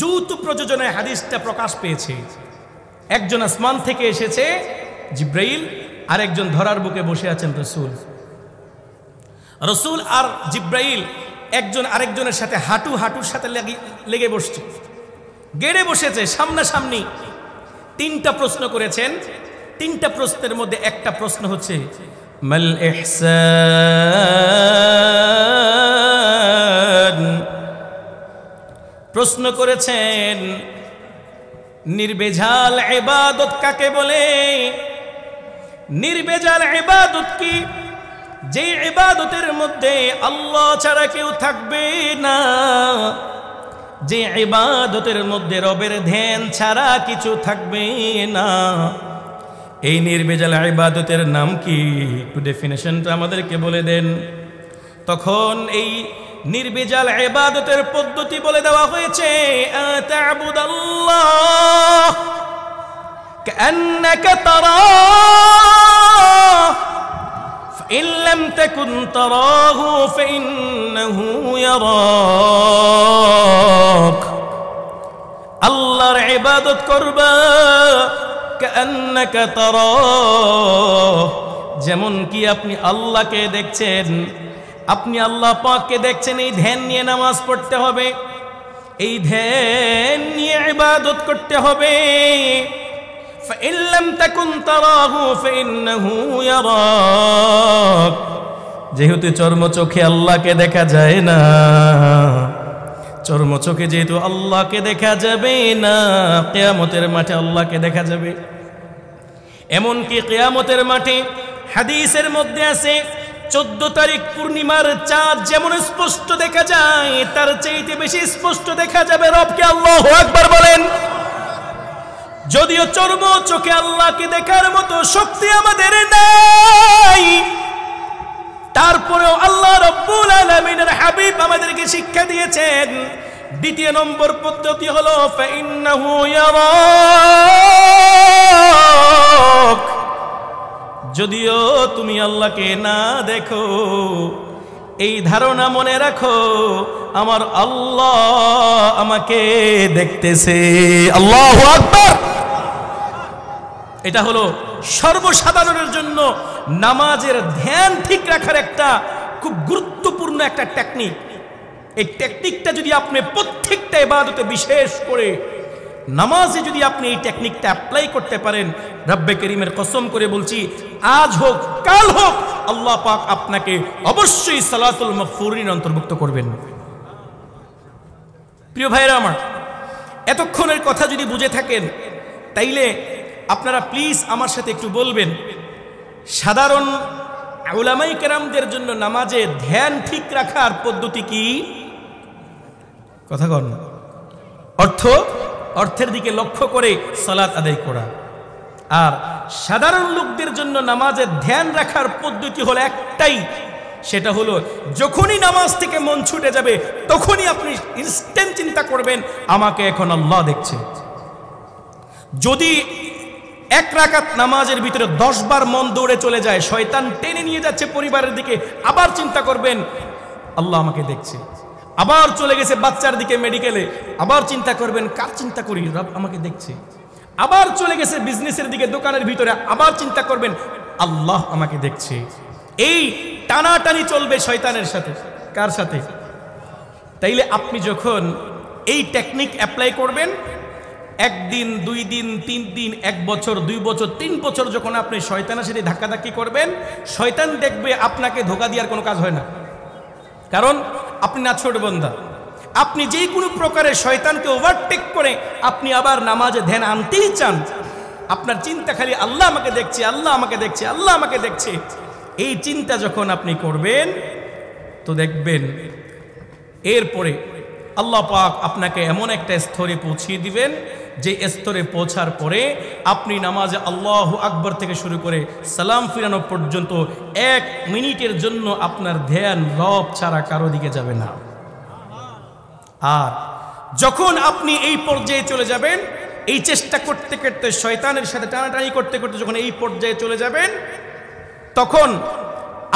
Speaker 1: যৌথ প্রযোজনায় হাদিসটা প্রকাশ পেয়েছে। একজন আসমান থেকে এসেছে জিব্রাইল, আর একজন ধরার বুকে বসে আছেন রসুল। রসুল আর জিব্রাইল একজন আরেকজনের সাথে হাঁটুর সাথে লেগে বসছে, গেড়ে বসেছে সামনাসামনি। তিনটা প্রশ্ন করেছেন। তিনটা প্রশ্নের মধ্যে একটা প্রশ্ন হচ্ছে মাল ইহসান। প্রশ্ন করেছেন নির্বেজাল ইবাদত কাকে বলে? নির্বেজাল ইবাদত কি? যে ইবাদতের মধ্যে আল্লাহ ছাড়া কেউ থাকবে না, যে ইবাদতের মধ্যে রবের ধ্যান ছাড়া কিছু থাকবে না, এই নির্বেজাল ইবাদতের নাম কি? একটু ডেফিনেশনটা আমাদেরকে বলে দেন। তখন এই নির্বেজাল ইবাদতের পদ্ধতি বলে দেওয়া হয়েছে, আতা'বুদাল্লাহ কান্নাকা তারাহ ফাইন লাম তাকুন তারাহু ফাইন্নাহু ইয়ারাক। আল্লাহর ইবাদত করবা কান্নাকা তারাহ, যেমন কি আপনি আল্লাহকে দেখছেন। আপনি আল্লাহ পাককে দেখছেন, এই ধ্যান নিয়ে নামাজ পড়তে হবে, এই ধ্যান নিয়ে ইবাদত করতে হবে। ফাইন লাম তাকুন তারাহু ফাইন্নাহু ইয়ারাক। যেহেতু চর্ম চোখে আল্লাহকে দেখা যায় না, চর্ম চোখে যেহেতু আল্লাহকে দেখা যাবে না, কিয়ামতের মাঠে আল্লাহকে দেখা যাবে। এমনকি কিয়ামতের মাঠে হাদিসের মধ্যে আছে 14 তারিখ পূর্ণিমার চাঁদ যেমন স্পষ্ট দেখা যায়, তার চাইতে বেশি স্পষ্ট দেখা যাবে রবকে। আল্লাহু আকবার বলেন। যদিও চর্ম চোখে আল্লাহকে দেখার মতো শক্তি আমাদের নাই, তারপরেও আল্লাহ রাব্বুল আলামিনের হাবিব আমাদেরকে শিক্ষা দিয়েছেন। দ্বিতীয় নম্বর পদ্ধতি হলো ফাইন্নাহু ইয়ারাক। যদিও তুমি আল্লাহকে না দেখো, এই ধারণা মনে রাখো, আমার আল্লাহ আমাকে দেখতেছে। আল্লাহু আকবার। এটা হলো সর্বসাধারণের জন্য নামাজের ধ্যান ঠিক রাখার একটা খুব গুরুত্বপূর্ণ একটা টেকনিক। এই টেকনিকটা যদি আপনি প্রত্যেকটা ইবাদতে, বিশেষ করে নামাজে যদি আপনি এই টেকনিকটা অ্যাপ্লাই করতে পারেন, রব্বে করিমের কসম করে বলছি, আজ হোক কাল হোক আল্লাহ পাক আপনাকে অবশ্যই সালাতুল মাগফুরিন অন্তর্ভুক্ত করবেন। প্রিয় ভাইরা আমার, এতক্ষণের কথা যদি বুঝে থাকেন, তাইলে আপনারা প্লিজ আমার সাথে একটু বলবেন, সাধারণ উলামায়ে কেরামদের জন্য নামাজে ধ্যান ঠিক রাখার পদ্ধতি কি? কথা কন না। অর্থের দিকে লক্ষ্য করে সালাত আদায় করা। আর সাধারণ লোকদের জন্য নামাজে ধ্যান রাখার পদ্ধতি হলো একটাই, সেটা হলো যখনই নামাজ থেকে মন ছুটে যাবে তখনই আপনি ইনস্ট্যান্ট চিন্তা করবেন, আমাকে এখন আল্লাহ দেখছে। যদি এক রাকাত নামাজের ভিতরে 10 বার মন দৌড়ে চলে যায়, শয়তান টেনে নিয়ে যাচ্ছে পরিবারের দিকে, আবার চিন্তা করবেন আল্লাহ আমাকে দেখছে। আবার চলে গেছে বাচ্চার দিকে মেডিকেলে, আবার চিন্তা করবেন কার চিন্তা করি, রব আমাকে দেখছে। আবার চলে গেছে বিজনেসের দিকে, দোকানের ভিতরে, আবার চিন্তা করবেন আল্লাহ আমাকে দেখছে। এই টানাটানি চলবে শয়তানের সাথে। কার সাথে? তাইলে আপনি যখন এই টেকনিক অ্যাপ্লাই করবেন, 1 দিন 2 দিন 3 দিন 1 বছর 2 বছর 3 বছর যখন আপনি শয়তানের সাথে ধাক্কাধাক্কি করবেন, শয়তান দেখবে আপনাকে ধোঁকা দেওয়ার কোনো কাজ হয় না। কারণ আপনি না ছোট বান্দা, আপনি যে কোনো প্রকারের শয়তানকে ওভারটেক করে আপনি আবার নামাজে ধ্যান আনতেই চান, আপনার চিন্তা খালি আল্লাহ আমাকে দেখছে, আল্লাহ আমাকে দেখছে, আল্লাহ আমাকে দেখছে, এই চিন্তা যখন আপনি করবেন তো দেখবেন এরপরে আল্লাহ পাক আপনাকে এমন একটা স্তরে পৌঁছিয়ে দিবেন যে স্তরে পৌঁছার পরে আপনি নামাজে আল্লাহু আকবার থেকে শুরু করে সালাম ফিরানো পর্যন্ত 1 মিনিটের জন্য আপনার ধ্যান রব ছাড়া কারো দিকে যাবে না। আর যখন আপনি এই পর্যায়ে চলে যাবেন, এই চেষ্টা করতে করতে শয়তানের সাথে টানাটানি করতে করতে যখন এই পর্যায়ে চলে যাবেন, তখন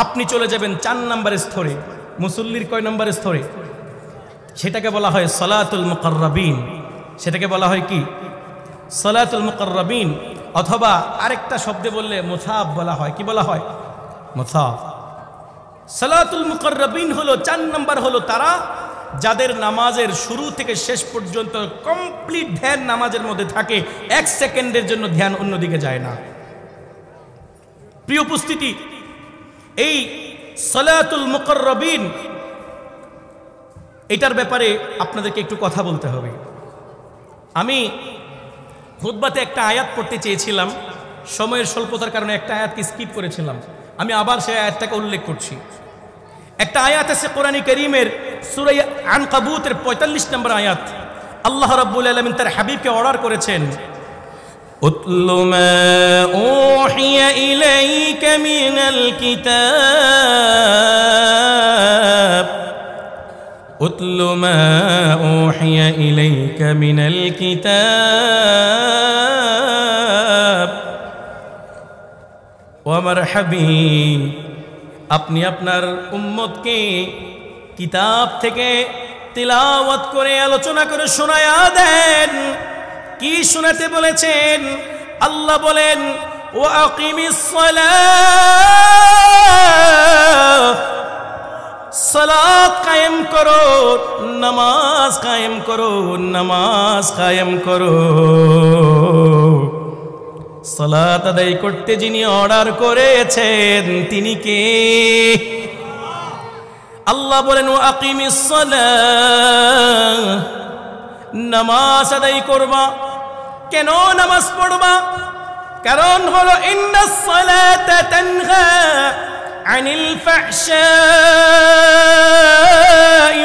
Speaker 1: আপনি চলে যাবেন 4 নম্বরের স্তরে। মুসল্লির কয় নম্বরের স্তরে? সেটাকে বলা হয় সালাতুল মুকাররাবিন। সেটাকে বলা হয় কি? সালাতুল মুকাররাবিন, অথবা আরেকটা শব্দে বললে মুসাফ বলা হয়। কি বলা হয়? মুসাফ। সালাতুল মুকাররাবিন হলো 4 নম্বর, হলো তারা যাদের নামাজের শুরু থেকে শেষ পর্যন্ত কমপ্লিট ধ্যান নামাজের মধ্যে থাকে, 1 সেকেন্ডের জন্য ধ্যান অন্যদিকে যায় না। প্রিয় উপস্থিতি, এই সালাতুল মুকাররাবিন এটার ব্যাপারে আপনাদেরকে একটু কথা বলতে হবে। আমি খুতবাতে একটা আয়াত পড়তে চেয়েছিলাম, সময়ের স্বল্পতার কারণে একটা আয়াতকে স্কিপ করেছিলাম। আমি আবার সেই আয়াতটাকে উল্লেখ করছি। একটা আয়াত আছে কোরআনে কারীমের সূরা আনকাবুতের 45 নম্বর আয়াত। আল্লাহ রাব্বুল আলামিন তার হাবিবকে অর্ডার করেছেন, উতলু মা উহিয়া ইলাইকা মিনাল কিতাব, উতলু মা উহিয়া ইলাইকা মিনাল কিতাব ওয়া মারহাবি। আপনি আপনার উম্মতকে কিতাব থেকে তিলাওয়াত করে আলোচনা করে শোনায়া দেন। কি শোনাতে বলেছেন? আল্লাহ বলেন, ওয়া আকিমিস সালাত, সালাত কায়েম করো, নামাজ কায়েম করো, নামাজ কায়েম করো। সালাত আদায় করতে যিনি অর্ডার করেছেন তিনি কে? আল্লাহ বলেন, ওয়া আকিমিস সালাত, নামাজ আদায় করবা। কেন নামাজ পড়বা? কারণ হলো ইন্নাস সালাতা তানহা আনিল ফাহশাই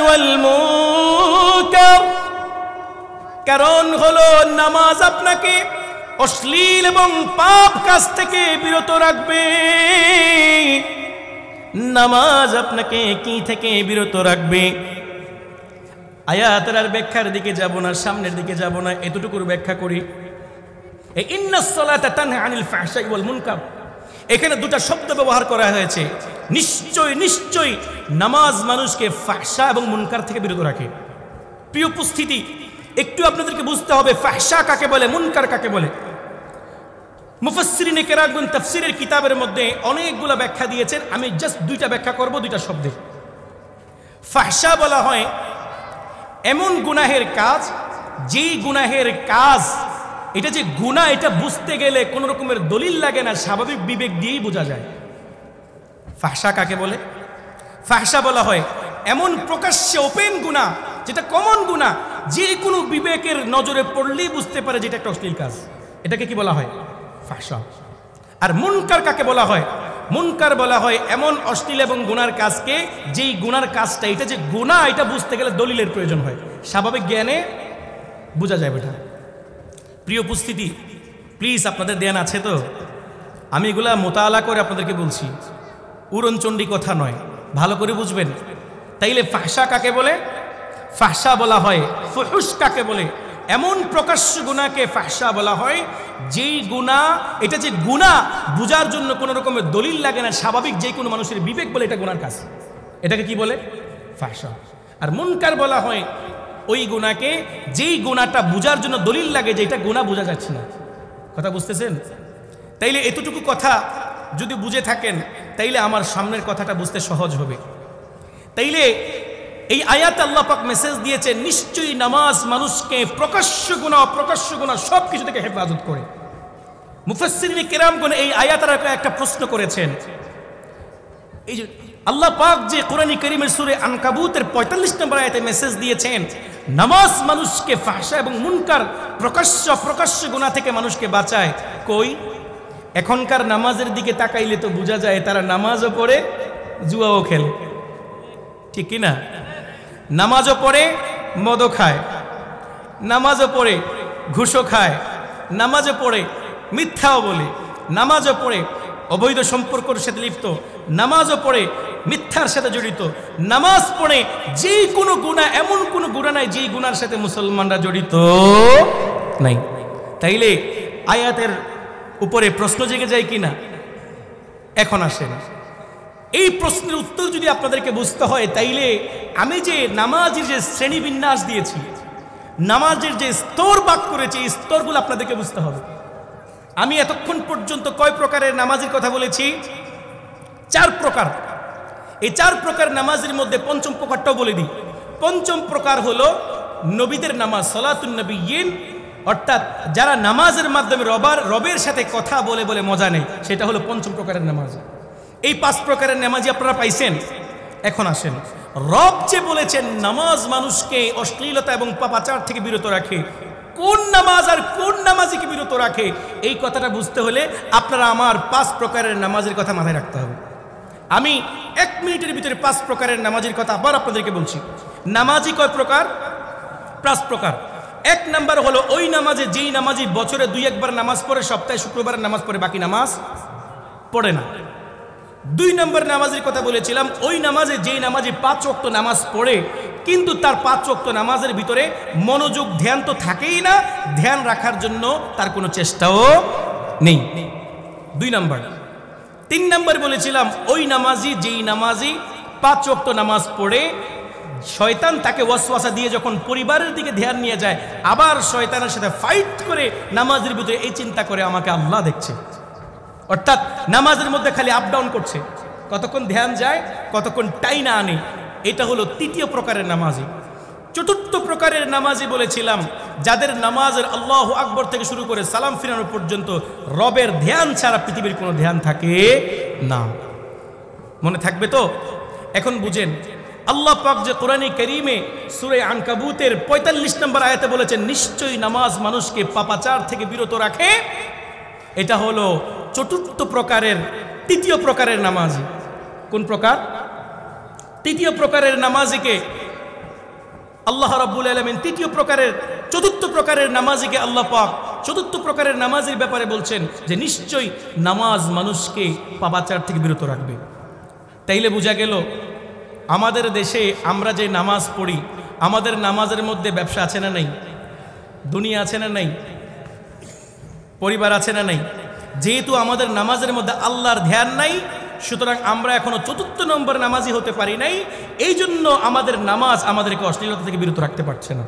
Speaker 1: ওয়াল মুনকার। কারণ হলো নামাজ আপনাকে অশ্লীল এবং পাপ কাজ থেকে বিরত রাখবে। নামাজ আপনাকে কি থেকে বিরত রাখবে? আয়াতের আর ব্যাখ্যার দিকে যাব না, সামনের দিকে যাব না, এতটুকুর ব্যাখ্যা করি। এই ইন্নাস সালাতা তানহা আনিল ফাহশাই ওয়াল মুনকার, এখানে দুটো শব্দ ব্যবহার করা হয়েছে। নিশ্চয় নিশ্চয় নামাজ মানুষকে ফাহশা এবং মুনকার থেকে বিরত রাখে। প্রিয় উপস্থিতি, একটু আপনাদেরকে বুঝতে হবে ফাহশা কাকে বলে, মুনকার কাকে বলে। মুফাসসিরিনে কেরামগণ তাফসীরের কিতাবের মধ্যে অনেকগুলো ব্যাখ্যা দিয়েছেন। আমি জাস্ট 2টা ব্যাখ্যা করব 2টা শব্দে। ফাহশা বলা হয় এমন গুনাহের কাজ, যেই গুনাহের কাজ, এটা যে গুনাহ এটা বুঝতে গেলে কোনো রকমের দলিল লাগে না, স্বাভাবিক বিবেক দিয়েই বোঝা যায়। ফাহশা কাকে বলে? ফাহশা বলা হয় এমন প্রকাশ্যে ওপেন গুনাহ, যেটা কমন গুনাহ, যে কোনো বিবেকের নজরে পড়লেই বুঝতে পারে যেটা একটা অশ্লীল কাজ। এটাকে কি বলা হয়? ফাহশা। আর মুনকার কাকে বলা হয়? মুনকার বলা হয় এমন অশ্লীল এবং গুনার কাজকে, যেই গুনার কাজটা এটা যে গুনাহ এটা বুঝতে গেলে দলিলের প্রয়োজন হয়, স্বাভাবিক জ্ঞানে বোঝা যায় এটা। প্রিয় উপস্থিতি, প্লিজ আপনাদের ধ্যান আছে তো? আমি এগুলা মোতালা করে আপনাদেরকে বলছি, উড়নচণ্ডী কথা নয়, ভালো করে বুঝবেন। তাইলে ফাহশা কাকে বলে? ফাহশা বলা হয়, ফুহুশ কাকে বলে? এমন প্রকাশ্য গুনাহকে ফাহশা বলা হয় যেই গুনাহ এটা যে গুনাহ বুঝার জন্য কোনো রকমের দলিল লাগে না, স্বাভাবিক যে কোনো মানুষের বিবেক বলে এটা গুনার কাজ, এটাকে কি বলে? ফাহশা। আর মুনকার বলা হয় ওই গুনাহকে যেই গুনাহটা বুঝার জন্য দলিল লাগে যে এটা গুনাহ বোঝা যাচ্ছে না। কথা বুঝতেছেন? তাইলে এতটুকু কথা যদি বুঝে থাকেন তাইলে আমার সামনের কথাটা বুঝতে সহজ হবে। তাইলে এই আয়াতে আল্লাহ পাক মেসেজ দিয়েছে, নিশ্চয়ই নামাজ মানুষকে প্রকাশ্য গুনাহ অপ্রকাশ্য গুনাহ সব কিছু থেকে হেফাজত করে। মুফাসসিরিনে কেরামগণ এই আয়াতের একটা প্রশ্ন করেছেন। এই যে আল্লাহ পাক যে কোরআন কারীমের সূরা আনকাবুতের ৪৫ নম্বর আয়াতে মেসেজ দিয়েছেন, নামাজ মানুষকে ফাহশা এবং মুনকার প্রকাশ্য গুনাহ থেকে মানুষকে বাঁচায়। কই এখনকার নামাজের দিকে তাকাইলে তো বোঝা যায় তারা নামাজও পড়ে জুয়াও খেলে, ঠিক কি না? নামাজও পড়ে মদও খায়, নামাজও পড়ে ঘুষও খায়, নামাজও পড়ে মিথ্যাও বলে, নামাজও পড়ে অবৈধ সম্পর্কের সাথে লিপ্ত, নামাজও পড়ে মিথ্যার সাথে জড়িত, নামাজ পড়ে যে কোনো গুনাহ, এমন কোনো গুনাহ নাই যেই গুনার সাথে মুসলমানরা জড়িত নাই। তাইলে আয়াতের উপরে প্রশ্ন জেগে যায় কিনা? এখন আসেন, এই প্রশ্নের উত্তর যদি আপনাদেরকে বুঝতে হয়, তাইলে আমি যে নামাজের যে শ্রেণীবিন্যাস দিয়েছি, নামাজের যে স্তর ভাগ করেছি, এই স্তরগুলো আপনাদেরকে বুঝতে হবে। আমি এতক্ষণ পর্যন্ত কয় প্রকারের নামাজের কথা বলেছি? 4 প্রকার। এই 4 প্রকার নামাজের মধ্যে পঞ্চম প্রকারটাও বলে দিই। পঞ্চম প্রকার হলো নবীদের নামাজ, সালাতুন নবিয়্যিন, অর্থাৎ যারা নামাজের মাধ্যমে রবের সাথে কথা বলে বলে মজা নেয়, সেটা হলো পঞ্চম প্রকারের নামাজ। এই 5 প্রকারের নামাজই আপনারা পাইছেন। এখন আসেন, রব যে বলেছেন নামাজ মানুষকে অশ্লীলতা এবং পাপাচার থেকে বিরত রাখে, কোন নামাজ আর কোন নামাজিকে বিরত রাখে, এই কথাটা বুঝতে হলে আপনারা আমার 5 প্রকারের নামাজের কথা মাথায় রাখতে হবে। আমি 1 মিনিটের ভিতরে 5 প্রকারের নামাজের কথা আবার আপনাদেরকে বলছি। নামাজি কয় প্রকার? 5 প্রকার। 1 নাম্বার হলো ওই নামাজে যেই নামাজি বছরে 2-1 বার নামাজ পড়ে, সপ্তাহে শুক্রবার নামাজ পড়ে, বাকি নামাজ পড়ে না। 2 নম্বর নামাজের কথা বলেছিলাম, ওই নামাজে যেই নামাজি 5 ওয়াক্ত নামাজ পড়ে, কিন্তু তার 5 ওয়াক্ত নামাজের ভিতরে মনোযোগ ধ্যান তো থাকেই না, ধ্যান রাখার জন্য তার কোনো চেষ্টাও নেই। 2 নম্বর। 3 নম্বর বলেছিলাম, ওই নামাজি যেই নামাজি 5 ওয়াক্ত নামাজ পড়ে, শয়তান তাকে ওয়াসওয়াসা দিয়ে যখন পরিবারের দিকে ধ্যান নিয়ে যায়, আবার শয়তানের সাথে ফাইট করে নামাজের ভিতরে এই চিন্তা করে আমাকে আল্লাহ দেখছে, অর্থাৎ নামাজের মধ্যে খালি আপ ডাউন করছে, কতক্ষণ ধ্যান যায়, কতক্ষণ টাইনা আনে। এটা হলো 3য় প্রকারের নামাজি। 4র্থ প্রকারের নামাজি বলেছিলাম, যাদের নামাজের আল্লাহু আকবর থেকে শুরু করে সালাম ফিরানো পর্যন্ত রবের ধ্যান ছাড়া পৃথিবীর কোনো ধ্যান থাকে না। মনে থাকবে তো? এখন বুঝেন, আল্লাহ পাক যে কোরআনে কারীমে সূরা আনকাবুতের ৪৫ নম্বর আয়াতে বলেছেন, নিশ্চয়ই নামাজ মানুষকে পাপাচার থেকে বিরত রাখে। এটা হলো 4র্থ প্রকারের 3য় প্রকারের নামাজি। কোন প্রকার? 3য় প্রকারের নামাজিকে আল্লাহ রাব্বুল আলামিন 3য় প্রকারের 4র্থ প্রকারের নামাজিকে আল্লাহ পাক 4র্থ প্রকারের নামাজের ব্যাপারে বলছেন যে নিশ্চয়ই নামাজ মানুষকে পাপাচার থেকে বিরত রাখবে। তাইলে বোঝা গেল আমাদের দেশে আমরা যে নামাজ পড়ি, আমাদের নামাজের মধ্যে ব্যবসা আছে না নাই? দুনিয়া আছে না নাই? পরিবার আছে না নাই? যেহেতু আমাদের নামাজের মধ্যে আল্লাহর ধ্যান নাই, সুতরাং আমরা এখনো 4র্থ নম্বর নামাজি হতে পারি নাই। এই জন্য আমাদের নামাজ আমাদেরকে অশ্লীলতা থেকে বিরত রাখতে পারছে না।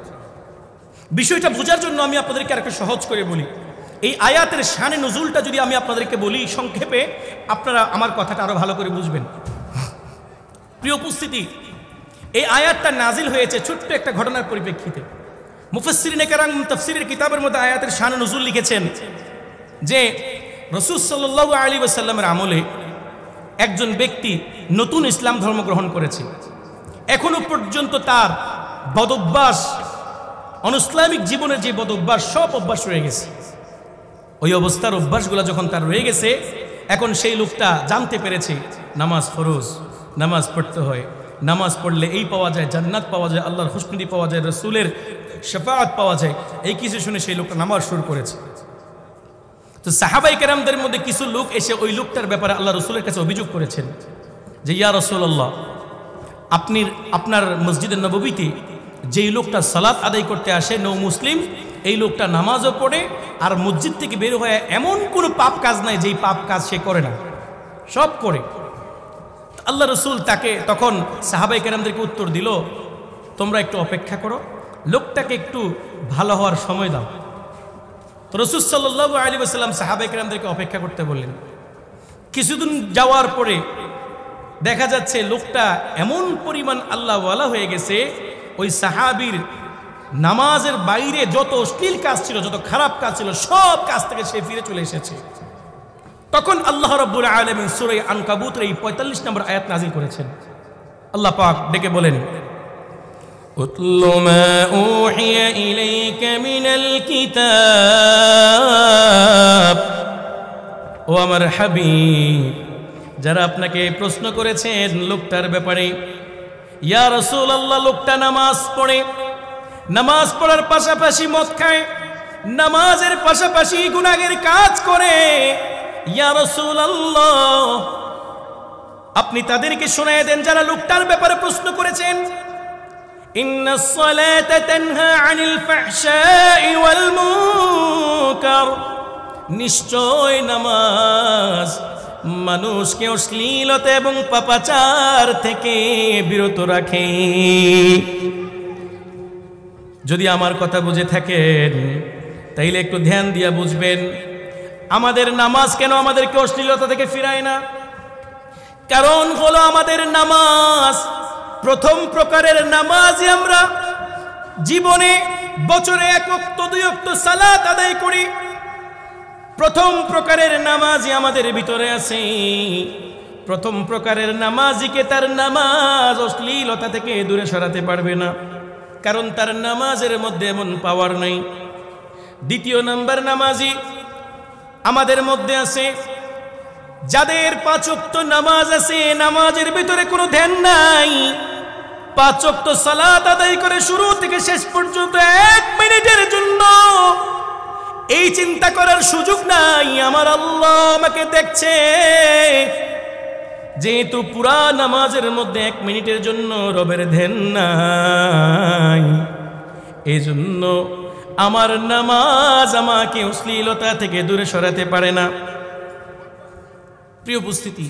Speaker 1: বিষয়টা বোঝার জন্য আমি আপনাদেরকে আরেকটু সহজ করে বলি। এই আয়াতের শানে নুজুলটা যদি আমি আপনাদেরকে বলি সংক্ষেপে, আপনারা আমার কথাটা আরো ভালো করে বুঝবেন। প্রিয় উপস্থিতি, এই আয়াতটা নাজিল হয়েছে ছোট্ট একটা ঘটনার পরিপ্রেক্ষিতে। মুফাসসিরিনে কেরাম তাফসীরের কিতাবের মধ্যে আয়াতের শানে নুজুল লিখেছেন যে রাসূল সাল্লাল্লাহু আলাইহি ওয়াসাল্লামের আমলে একজন ব্যক্তি নতুন ইসলাম ধর্ম গ্রহণ করেছে। এখনো পর্যন্ত তার বদঅভ্যাস, অনইসলামিক জীবনের যে বদঅভ্যাস, সব অভ্যাস রয়ে গেছে। ওই অবস্থার অভ্যাসগুলো যখন তার রয়ে গেছে, এখন সেই লোকটা জানতে পেরেছে নামাজ ফরজ, নামাজ পড়তে হয়, নামাজ পড়লে এই পাওয়া যায়, জান্নাত পাওয়া যায়, আল্লাহর খুশনুদি পাওয়া যায়, রাসূলের শাফাআত পাওয়া যায়। এই কিছু শুনে সেই লোকটা নামাজ শুরু করেছে। তো সাহাবায়ে কেরামদের মধ্যে কিছু লোক এসে ওই লোকটার ব্যাপারে আল্লাহ রাসূলের কাছে অভিযোগ করেছেন যে ইয়া রাসূলুল্লাহ, আপনার মসজিদে নববীতে যেই লোকটা সালাত আদায় করতে আসে, নও মুসলিম, এই লোকটা নামাজও পড়ে আর মসজিদ থেকে বের হয়ে এমন কোনো পাপ কাজ নাই যেই পাপ কাজ সে করে না, সব করে। আল্লাহ রাসূল তাকে তখন সাহাবায়ে কেরামদেরকে উত্তর দিল, তোমরা একটু অপেক্ষা করো, লোকটাকে একটু ভালো হওয়ার সময় দাও। তো রাসূল সাল্লাল্লাহু আলাইহি ওয়াসাল্লাম সাহাবায়ে কেরামদেরকে অপেক্ষা করতে বললেন। কিছুদিন যাওয়ার পরে দেখা যাচ্ছে লোকটা এমন পরিমাণ আল্লাহওয়ালা হয়ে গেছে, ওই সাহাবীর নামাজের বাইরে যত অশ্লীল কাজ ছিল, যত খারাপ কাজ ছিল, সব কাজ থেকে সে ফিরে চলে এসেছে। তখন আল্লাহ রাব্বুল আলামিন সূরা আনকাবুতের এই ৪৫ নম্বর আয়াত নাযিল করেছেন। আল্লাহ পাক ডেকে বলেন, উতলু মা উহিয়া ইলাইকা মিনাল কিতাব, ও আমার হাবিব, যারা আপনাকে প্রশ্ন করেছেন লোকটার ব্যাপারে, ইয়া রাসূলুল্লাহ, লোকটা নামাজ পড়ে, নামাজ পড়ার পাশাপাশি মদ খায়, নামাজের পাশাপাশি গুনাহের কাজ করে, ইয়া রাসূলুল্লাহ, আপনি তাদেরকে শোনায় দেন যারা লোকটার ব্যাপারে প্রশ্ন করেছেন। ইন্নাস সালাতা তানহা আনিল ফাহশাই ওয়াল মুনকার, নিশ্চয় নামাজ মানুষকে অশ্লীলতা এবং পাপাচার থেকে বিরত রাখে। যদি আমার কথা বুঝে থাকেন তাইলে একটু ধ্যান দিয়া বুঝবেন, আমাদের নামাজ কেন আমাদেরকে অশ্লীলতা থেকে ফিরায় না? কারণ হলো আমাদের নামাজ প্রথম প্রকারের নামাজই আমরা জীবনে বছরে ১ ওয়াক্ত ২ ওয়াক্ত সালাত আদায় করি। প্রথম প্রকারের নামাজই আমাদের ভিতরে আছে। প্রথম প্রকারের নামাজিকে তার নামাজ অশ্লীলতা থেকে দূরে সরাতে পারবে না, কারণ তার নামাজের মধ্যে এমন পাওয়ার নাই। দ্বিতীয় নাম্বার নামাজি আমাদের মধ্যে আছে যাদের ৫ ওয়াক্ত নামাজ আছে, নামাজের ভিতরে কোনো ধ্যান নাই, ৫ ওয়াক্ত সালাত আদায় করে শুরু থেকে শেষ পর্যন্ত ১ মিনিটের জন্য এই চিন্তা করার সুযোগ নাই আমার আল্লাহ আমাকে দেখছে। যেহেতু পুরা নামাজের মধ্যে ১ মিনিটের জন্য রবের ধ্যান নাই, এই জন্য আমার নামাজ আমাকে অশ্লীলতা থেকে দূরে সরাতে পারে না। প্রিয় উপস্থিতি,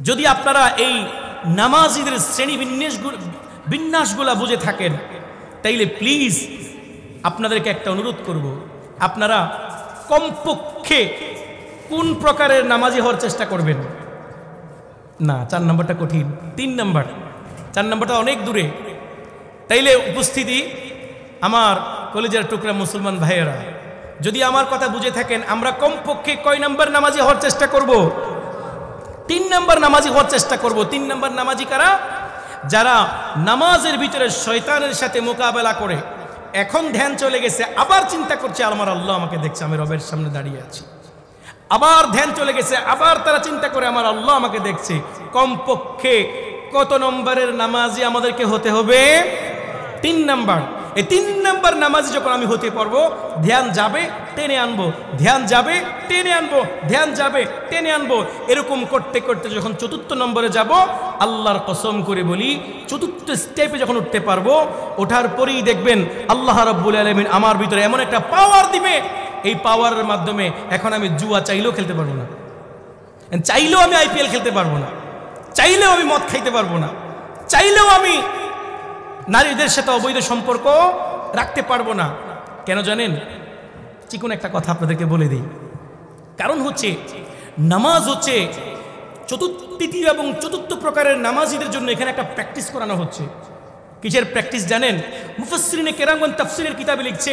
Speaker 1: যদি আপনারা এই নামাজীদের শ্রেণী বিন্যাসগুলা বুঝে থাকেন তাইলে প্লিজ আপনাদেরকে একটা অনুরোধ করব, আপনারা কমপক্ষে কোন প্রকারের নামাজি হওয়ার চেষ্টা করবেন না। ৪ নম্বরটা কঠিন, ৩ নম্বর, ৪ নম্বরটা অনেক দূরে। তাইলে উপস্থিতি আমার কলেজের টুকরা মুসলমান ভাইয়েরা, যদি আমার কথা বুঝে থাকেন আমরা কমপক্ষে কয় নম্বর নামাজি হওয়ার চেষ্টা করব? ৩ নম্বর নামাজি হওয়ার চেষ্টা করব। ৩ নম্বর নামাজি কারা? যারা নামাজের ভিতরে শয়তানের সাথে মোকাবেলা করে, এখন ধ্যান চলে গেছে, আবার চিন্তা করছে আমার আল্লাহ আমাকে দেখছে, আমি রবের সামনে দাঁড়িয়ে আছি। আবার ধ্যান চলে গেছে, আবার তারা চিন্তা করে আমার আল্লাহ আমাকে দেখছে। কমপক্ষে কত নম্বরের নামাজি আমাদেরকে হতে হবে? ৩ নম্বর। এই ৩ নম্বর নামাজি যখন আমি হতে পারবো, ধ্যান যাবে টেনে আনবো, ধ্যান যাবে টেনে আনবো, ধ্যান যাবে টেনে আনবো, এরকম করতে করতে যখন ৪র্থ নম্বরে যাব, আল্লাহর কসম করে বলি ৪র্থ স্টেপে যখন উঠতে পারবো, ওঠার পরেই দেখবেন আল্লাহ রাব্বুল আলামিন আমার ভিতরে এমন একটা পাওয়ার দিবে, এই পাওয়ারের মাধ্যমে এখন আমি জুয়া চাইলেও খেলতে পারবো না, চাইলেও আমি IPL খেলতে পারবো না, চাইলেও আমি মদ খাইতে পারবো না, চাইলেও আমি নারীদের সাথে অবৈধ সম্পর্ক রাখতে পারবো না। কেন জানেন? চিকন একটা কথা আপনাদেরকে বলে দিই। কারণ হচ্ছে নামাজ হচ্ছে তৃতীয় এবং ৪র্থ প্রকারের নামাজিদের জন্য এখানে একটা প্র্যাকটিস করানো হচ্ছে। কিসের প্র্যাকটিস জানেন? মুফাসসিরিনে কেরামগণ তাফসীরের কিতাবে লিখছে,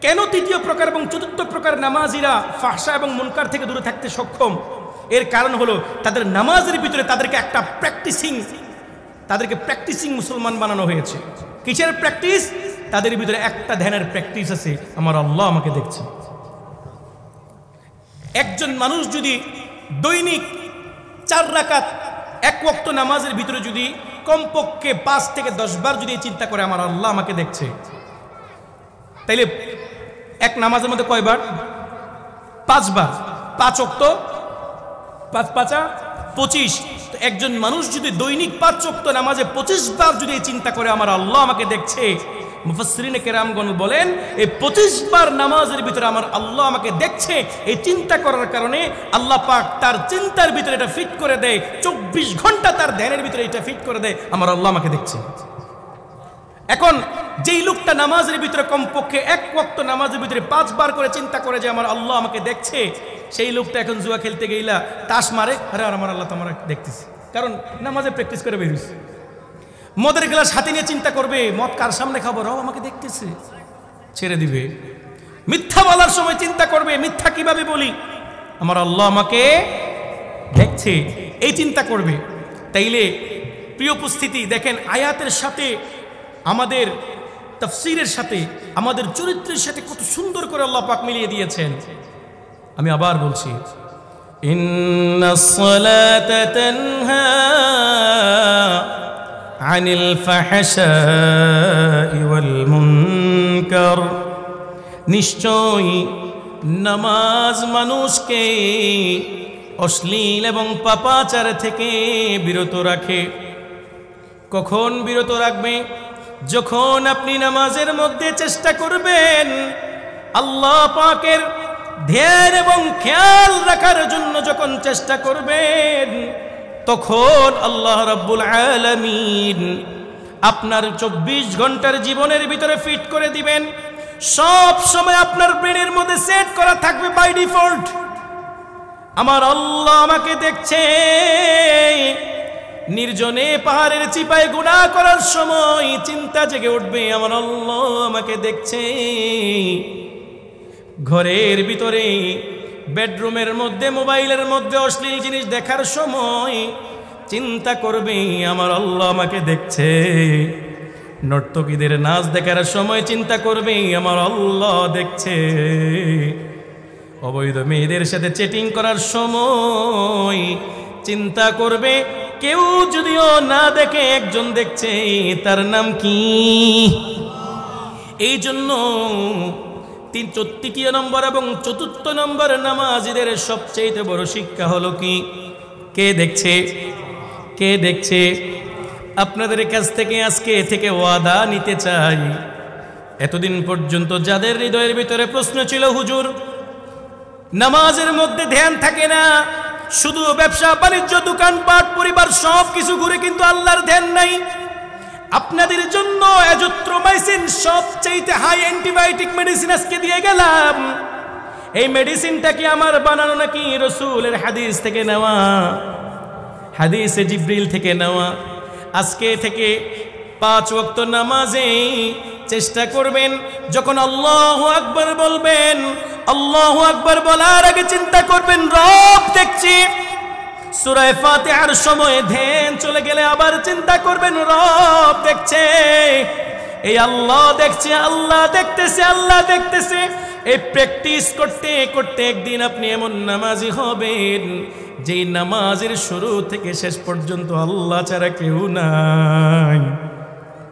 Speaker 1: কেন ৩য় প্রকার এবং ৪র্থ প্রকার নামাজিরা ফাহশা এবং মুনকার থেকে দূরে থাকতে সক্ষম? এর কারণ হলো তাদের নামাজের ভিতরে তাদেরকে প্র্যাকটিসিং মুসলমান বানানো হয়েছে। কিসের প্র্যাকটিস? তাদের ভিতরে একটা ধ্যানের প্র্যাকটিস আছে, আমার আল্লাহ আমাকে দেখছে। একজন মানুষ যদি দৈনিক ৪ রাকাত ১ ওয়াক্ত নামাজের ভিতরে যদি কমপক্ষে ৫ থেকে ১০ বার যদি চিন্তা করে আমার আল্লাহ আমাকে দেখছে, তাইলে এক নামাজের মধ্যে কয়বার? ৫ বার। ৫ ওয়াক্ত, ৫ ৫ ২৫। তো একজন মানুষ যদি দৈনিক ৫ ওয়াক্ত নামাজে ২৫ বার যদি চিন্তা করে আমার আল্লাহ আমাকে দেখছে, মুফাসসিরিনে কেরামগণ বলেন এই ২৫ বার নামাজের ভিতরে আমার আল্লাহ আমাকে দেখছে, এই চিন্তা করার কারণে আল্লাহ পাক তার চিন্তার ভিতরে এটা ফিট করে দেয়, ২৪ ঘন্টা তার ধ্যানের ভিতরে এটা ফিট করে দেয় আমার আল্লাহ আমাকে দেখছে। এখন যেই লোকটা নামাজের ভিতরে কমপক্ষে ১ ওয়াক্ত নামাজের ভিতরে ৫ বার করে চিন্তা করে যে আমার আল্লাহ আমাকে দেখছে, সেই লোকটা এখন জুয়া খেলতে গেইলা তাস মারে, আরে আমার আল্লাহ তো আমার দেখতেছে, কারণ নামাজে প্র্যাকটিস করে বেরিয়েছে। মদের গ্লাস হাতে নিয়ে চিন্তা করবে মদ কার সামনে খাবো, রব আমাকে দেখতেছে, ছেড়ে দিবে। মিথ্যা বলার সময় চিন্তা করবে মিথ্যা কিভাবে বলি, আমার আল্লাহ আমাকে দেখছে, এই চিন্তা করবে। তাইলে প্রিয় উপস্থিতি, দেখেন আয়াতের সাথে আমাদের তাফসীরের সাথে আমাদের চরিত্রের সাথে কত সুন্দর করে আল্লাহ পাক মিলিয়ে দিয়েছেন। আমি আবার বলছি, ইন্নাস সালাতা তানহা আনিল ফাহশাই ওয়াল মুনকার, নিশ্চয়ই নামাজ মানুষকে অশ্লীল এবং পাপাচার থেকে বিরত রাখে। কখন বিরত রাখবে? যখন আপনি নামাজের মধ্যে চেষ্টা করবেন আল্লাহ পাকের ধ্যান এবং খেয়াল রাখার জন্য, যখন চেষ্টা করবেন তখন আল্লাহ রাব্বুল আলামিন আপনার 24 ঘন্টার জীবনের ভিতরে ফিট করে দিবেন। সব সময় আপনার ব্রেনের মধ্যে সেট করা থাকবে বাই ডিফল্ট, আমার আল্লাহ আমাকে দেখছে। নির্জনে পাহাড়ের চিপায় গুনাহ করার সময় চিন্তা জেগে উঠবে, আমার আল্লাহ আমাকে দেখছে। ঘরের ভিতরে বেডরুমের মধ্যে মোবাইলের মধ্যে অশ্লীল জিনিস দেখার সময় চিন্তা করবে, আমার আল্লাহ আমাকে দেখছে। নর্তকীদের নাচ দেখার সময় চিন্তা করবে, আমার আল্লাহ দেখছে। অবৈধ মেয়েদের সাথে চ্যাটিং করার সময় চিন্তা করবে, কেউ যদিও না দেখে একজন দেখছে, তার নাম কি? এই জন্য তৃতীয় নম্বর এবং চতুর্থ নম্বর নামাজীদের সবচেয়ে বড় শিক্ষা হলো কি? কে দেখছে? কে দেখছে? আপনাদের কাছ থেকে আজকে থেকে ওয়াদা নিতে চাই, এতদিন পর্যন্ত যাদের হৃদয়ের ভিতরে প্রশ্ন ছিল, হুজুর নামাজের মধ্যে ধ্যান থাকে না, শুধু ব্যবসা বাণিজ্য দোকানপাট পরিবার সব কিছু ঘুরে, কিন্তু আল্লাহর ধ্যান নাই, আপনাদের জন্য অ্যাজথ্রোমাইসিন সবচেয়ে হাই অ্যান্টিবায়োটিক মেডিসিন আজকে দিয়ে গেলাম। এই মেডিসিনটা কি আমার বানানো নাকি রাসূলের হাদিস থেকে নেওয়া? হাদিসে জিবরিল থেকে নেওয়া। আজকে থেকে 5 ওয়াক্ত নামাজে চেষ্টা করবেন, যখন আল্লাহু আকবার বলবেন, আল্লাহু আকবার বলার আগে চিন্তা করবেন রব দেখছে। সূরা ফাতিহার সময় ধ্যান চলে গেলে আবার চিন্তা করবেন রব দেখছে। এই আল্লাহ দেখছে, আল্লাহ দেখতেছে, আল্লাহ দেখতেছে। এই প্র্যাকটিস করতে করতে একদিন আপনি এমন নামাজি হবেন যেই নামাজের শুরু থেকে শেষ পর্যন্ত আল্লাহ ছাড়া কেউ নাই।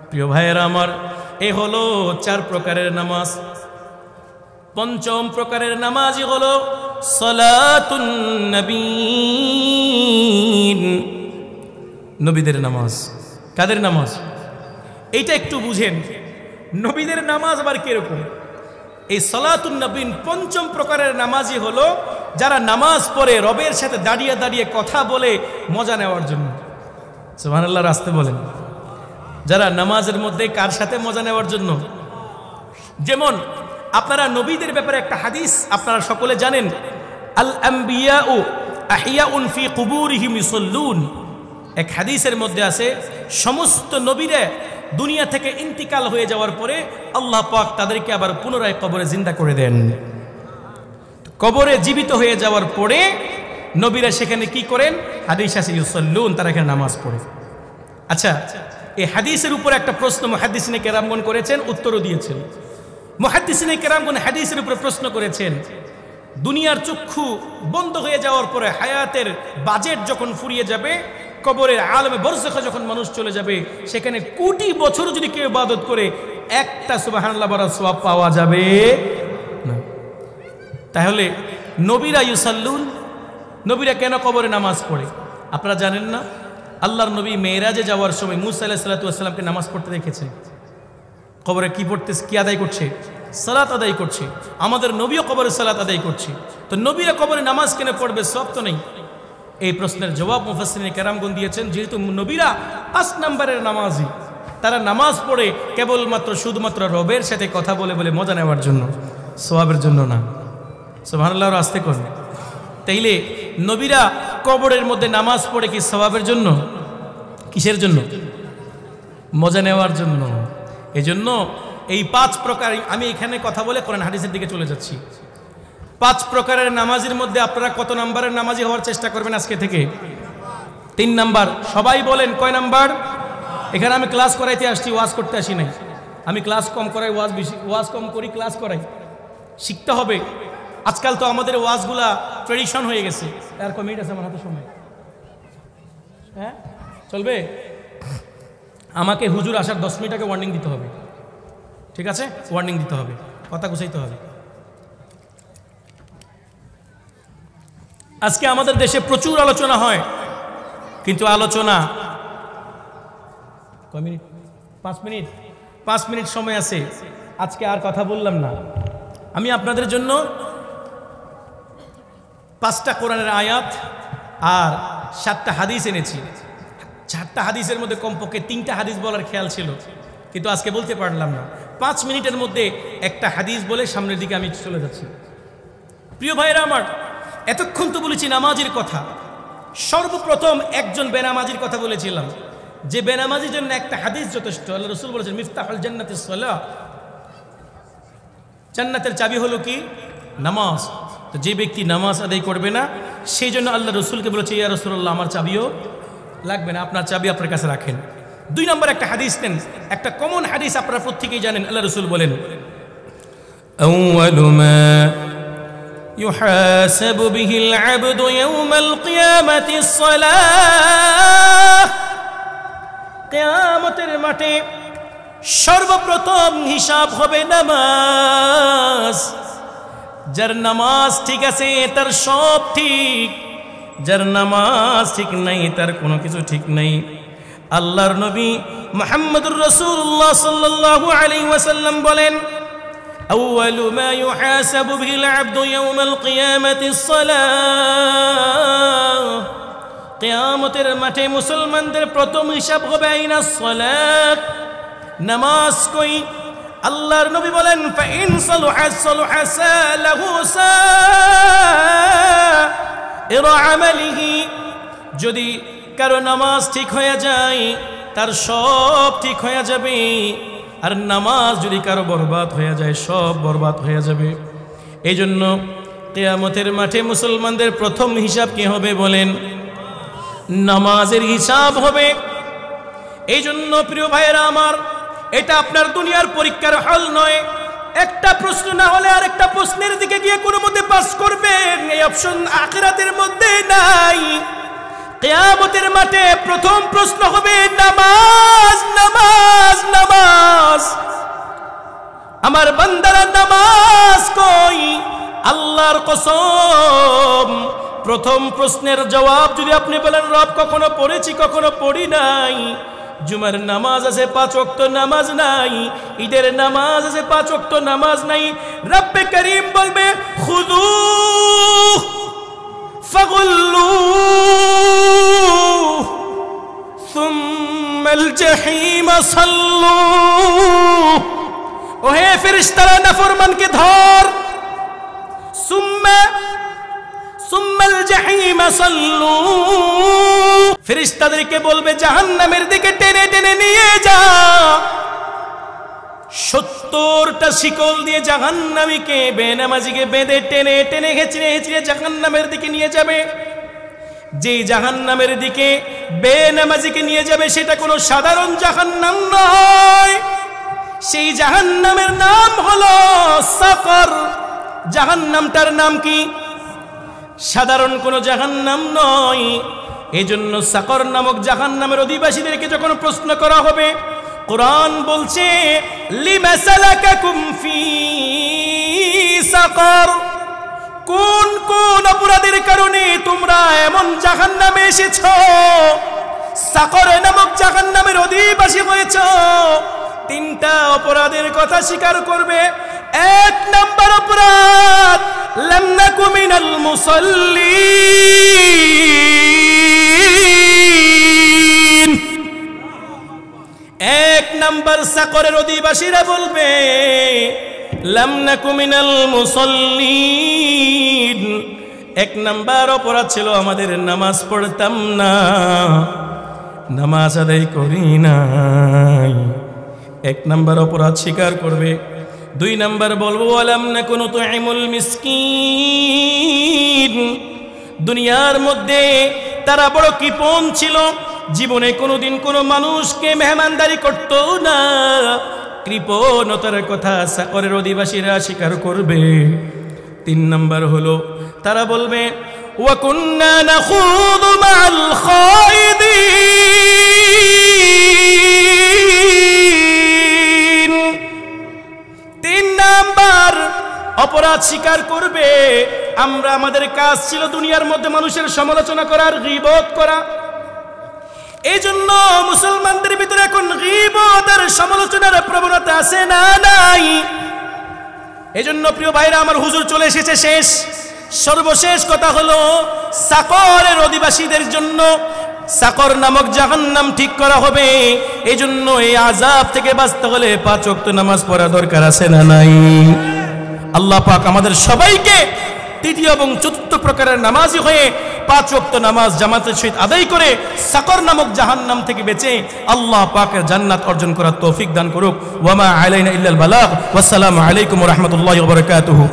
Speaker 1: প্রিয় ভাইয়েরা আমার, এ হলো 4 প্রকারের নামাজ। পঞ্চম প্রকারের নামাজই হলো সালাতুন নবী, নবীদের নামাজ। কাদের নামাজ? এইটা একটু বুঝেন, নবীদের নামাজ আবার কিরকম? এই সালাতুন নবী পঞ্চম প্রকারের নামাজই হলো যারা নামাজ পড়ে রবের সাথে দাঁড়িয়ে দাঁড়িয়ে কথা বলে মজা নেওয়ার জন্য। সুবহানাল্লাহ, রাস্তে বলেন। যারা নামাজের মধ্যে কার সাথে মজা নেওয়ার জন্য? যেমন আপনারা নবীদের ব্যাপারে একটা হাদিস আপনারা সকলে জানেন, আল আম্বিয়াউ আহিয়াউন ফি কুবুরিহিম ইউসাল্লুন। এক হাদিসের মধ্যে আছে, সমস্ত নবীরা দুনিয়া থেকে ইন্তিকাল হয়ে যাওয়ার পরে আল্লাহ পাক তাদেরকে আবার পুনরায় কবরে জিন্দা করে দেন। কবরে জীবিত হয়ে যাওয়ার পরে নবীরা সেখানে কি করেন? হাদিস আছে ইউসাল্লুন, তারা এখানে নামাজ পড়ে। আচ্ছা, এই হাদিসের উপর একটা প্রশ্ন মুহাদ্দিসিনে কেরামগণ করেছেন, উত্তরও দিয়েছেন। মুহাদ্দিসিনে কেরামগণ হাদিসের উপরে প্রশ্ন করেছেন, দুনিয়ার চক্ষু বন্ধ হয়ে যাওয়ার পরে হায়াতের বাজেট যখন ফুরিয়ে যাবে, কবরের আলমে বরজখে যখন মানুষ চলে যাবে, সেখানে কোটি বছর যদি কেউ ইবাদত করে একটা সুবহানাল্লাহ বলার সওয়াব পাওয়া যাবে না। তাহলে নবীরা ইউসাল্লুন, নবীরা কেন কবরে নামাজ পড়ে? আপনারা জানেন না? আল্লাহর নবী মেরাজে যাওয়ার সময় মুসা আলাইহিস সালাতু ওয়াস সালামকে নামাজ পড়তে দেখেছে। কবরে কি পড়তেছে? কি আদায় করছে? সালাত আদায় করছে। আমাদের নবীও কবরে সালাত আদায় করছে। তো নবীরা কবরে নামাজ কেন পড়বে? সওয়াব তো নেই। এই প্রশ্নের জবাব মুফাসসিরিনে কেরামগণ দিয়েছেন, যেহেতু নবীরা 5 নম্বরের নামাজি, তারা নামাজ পড়ে কেবলমাত্র শুধুমাত্র রবের সাথে কথা বলে বলে মজা নেওয়ার জন্য, সওয়াবের জন্য না। সুবহানাল্লাহ, আস্তে করুন। তাইলে নবীরা কবরের মধ্যে নামাজ পড়ে কি সওয়াবের জন্য? কিসের জন্য? মজা নেওয়ার জন্য। এজন্য এই 5 প্রকার, আমি এখানে কথা বলে কোরআন হাদিসের দিকে চলে যাচ্ছি। 5 প্রকারের নামাজের মধ্যে আপনারা কত নাম্বারের নামাজি হওয়ার চেষ্টা করবেন আজকে থেকে? 3 নাম্বার। সবাই বলেন কয় নাম্বার? এখানে আমি ক্লাস করাইতে আসছি, ওয়াজ করতে আসি নাই। আমি ক্লাস কম করাই, ওয়াজ কম করি, ক্লাস করাই। শিখতে হবে। আজকাল তো আমাদের ওয়াজগুলা ট্রেডিশন হয়ে গেছে। আর কয় মিনিট আছে আমার হাতে সময়? হ্যাঁ চলবে? আমাকে হুজুর আসার 10 মিনিট আগে ওয়ার্নিং দিতে হবে, ঠিক আছে? ওয়ার্নিং দিতে হবে, কথা গুছাইতে হবে। আজকে আমাদের দেশে প্রচুর আলোচনা হয়, কিন্তু আলোচনা কয় মিনিট? 5 মিনিট। 5 মিনিট সময় আছে, আজকে আর কথা বললাম না। আমি আপনাদের জন্য 5টা কোরআনের আয়াত আর 7টা হাদিস এনেছি। 4টা হাদিসের মধ্যে কমপক্ষে 3টা হাদিস বলার খেয়াল ছিল, কিন্তু আজকে বলতে পারলাম না। 5 মিনিটের মধ্যে একটা হাদিস বলে সামনের দিকে আমি চলে যাচ্ছি। প্রিয় ভাইরা আমার, এতক্ষণ তো বলেছি নামাজের কথা। সর্বপ্রথম একজন বেনামাজির কথা বলেছিলাম, যে বেনামাজির জন্য একটা হাদিস যথেষ্ট। আল্লাহ রাসূল বলেছেন মিফতাহুল জান্নাতিস সালাহ, জান্নাতের চাবি হলো কি? নামাজ। তো যে ব্যক্তি নামাজ আদায় করবে না, সেই জন্য আল্লাহ রাসূলকে বলেছে ইয়া রাসূলুল্লাহ আমার চাবিও লাগবে না, আপনার চাবি আপনার কাছে রাখেন। 2 নম্বর একটা হাদিস নেন, একটা কমন হাদিস আপনারা প্রত্যেকেই জানেন। আল্লাহ রাসূল বলেন আউয়ালু মা ইউহাসাবু বিহিল আবদু ইয়াওমাল কিয়ামাতিস সালাহ, কিয়ামতের মাঠে সর্বপ্রথম হিসাব হবে নামাজ। যার নামাজ ঠিক আছে তার সব ঠিক, যার নামাজ ঠিক নাই তার কোনো কিছু ঠিক নাই। আল্লাহর নবী মুহাম্মদুর রাসূলুল্লাহ সাল্লাল্লাহু আলাইহি ওয়াসাল্লাম বলেন আউয়ালু মা ইউহাসাবু বিহিল আবদু ইয়াওমাল কিয়ামাতিস সালাহ, কিয়ামতের মাঠে মুসলমানদের প্রথম হিসাব হবে আইনাস সালাত, নামাজ কই? আল্লাহর নবী বলেন ফাইন সালুহা সালুহা সালাহু সাইরা আমালিহি, যদি কারো নামাজ ঠিক হয়ে যায় তার সব ঠিক হয়ে যাবে, আর নামাজ যদি কারো বরবাদ হয়ে যায় সব বরবাদ হয়ে যাবে। এই জন্য কিয়ামতের মাঠে মুসলমানদের প্রথম হিসাব কি হবে বলেন? নামাজের হিসাব হবে। এই জন্য প্রিয় ভাইয়েরা আমার, এটা আপনার দুনিয়ার পরীক্ষার হল নয়। একটা প্রশ্ন না হলে আর একটা প্রশ্নের দিকে গিয়ে কোনো মতে পাস করবেন, এই অপশন আখিরাতের মধ্যে নাই। কিয়ামতের মাঠে প্রথম প্রশ্ন হবে নামাজ, নামাজ, নামাজ। আমার বান্দারা নামাজ কই? আল্লাহর কসম, প্রথম প্রশ্নের জবাব যদি আপনি বলেন রব কখনো পড়েছি কখনো পড়ি নাই, জুমার নামাজ আছে 5 ওয়াক্ত নামাজ নাই, ঈদের নামাজ আছে 5 ওয়াক্ত নামাজ নাই, রব্বে করিম বলবে খুদু ফাগুল্লু সুম্মাল জাহিম সাল্লু, ওহে ফেরেশতারা নাফরমানকে ধর, সুম্মাল জাহিম সাল্লু, ফেরেশতাদেরকে বলবে জাহান্নামের দিকে টেনে টেনে নিয়ে যা। 70টা শিকল দিয়ে জাহান্নামীকে বেনামাজিকে বেঁধে টেনে টেনে হেঁচড়ে হেঁচড়ে জাহান্নামের দিকে নিয়ে যাবে। যে জাহান্নামের দিকে বেনামাজিকে নিয়ে যাবে সেটা কোনো সাধারণ জাহান্নাম নয়, সেই জাহান্নামের নাম হলো সাকর। জাহান্নামটার নাম কি? সাধারণ কোনো জাহান্নাম নয়। এজন্য সাকর নামক জাহান্নামের অধিবাসীদেরকে যখন প্রশ্ন করা হবে, কোরআন বলছে লিমা সালাকাকুম ফি সাকর, কোন কোন অপরাধের কারণে তোমরা এমন জাহান্নামে এসেছো, সাকর নামক জাহান্নামের অধিবাসী হয়েছো। 3টা অপরাধের কথা স্বীকার করবে। 1 নাম্বার অপরাধ লাম নাকু মিনাল মুসাল্লিন। 1 নাম্বার সাকরের অধিবাসীরা বলবে লাম নাকু মিনাল মুসাল্লিন। 1 নাম্বার অপরাধ ছিল আমাদের নামাজ পড়তাম না, নামাজ আদায় করি নাই। 1 নাম্বার অপরাধ স্বীকার করবে। দুই নাম্বার বলবো ওয়ালাম নাকুনু তুইমুল মিসকিন, দুনিয়ার মধ্যে তারা বড় কৃপণ ছিল, জীবনে কোনোদিন কোনো মানুষকে মেহমানদারি করত না। কৃপণতার কথা সাকরের অধিবাসীরা স্বীকার করবে। তিন নাম্বার হলো তারা বলবে ওয়া কুন্না নাখুযু মা'আল খায়িদিন। তিন নাম্বার অপরাধ স্বীকার করবে, আমরা আমাদের কাজ ছিল দুনিয়ার মধ্যে মানুষের সমালোচনা করার, গীবত করা। এই জন্য মুসলমানদের ভিতরে এখন গীবত আর সমালোচনার প্রবণতা আছে না নাই? এই জন্য প্রিয় ভাইরা আমার, হুজুর চলে এসেছে শেষ, সর্বশেষ কথা হলো সাকরের অধিবাসীদের জন্য সাকর নামক জাহান্নাম ঠিক করা হবে। এই জন্য এই আযাব থেকে বাঁচতে হলে 5 ওয়াক্ত নামাজ পড়া দরকার আছে না নাই? আল্লাহ পাক আমাদের সবাইকে তৃতীয় এবং চতুর্থ প্রকারের নামাজি হয়ে 5 ওয়াক্ত নামাজ জামাতের সহিত আদায় করে সাকর নামক জাহান্নাম থেকে বেঁচে আল্লাহ পাকের জান্নাত অর্জন করার তৌফিক দান করুক। ওয়া মা আলাইনা ইল্লাল বালাগ। ওয়াসসালামু আলাইকুম ওয়া রাহমাতুল্লাহি ওয়া বারাকাতুহু।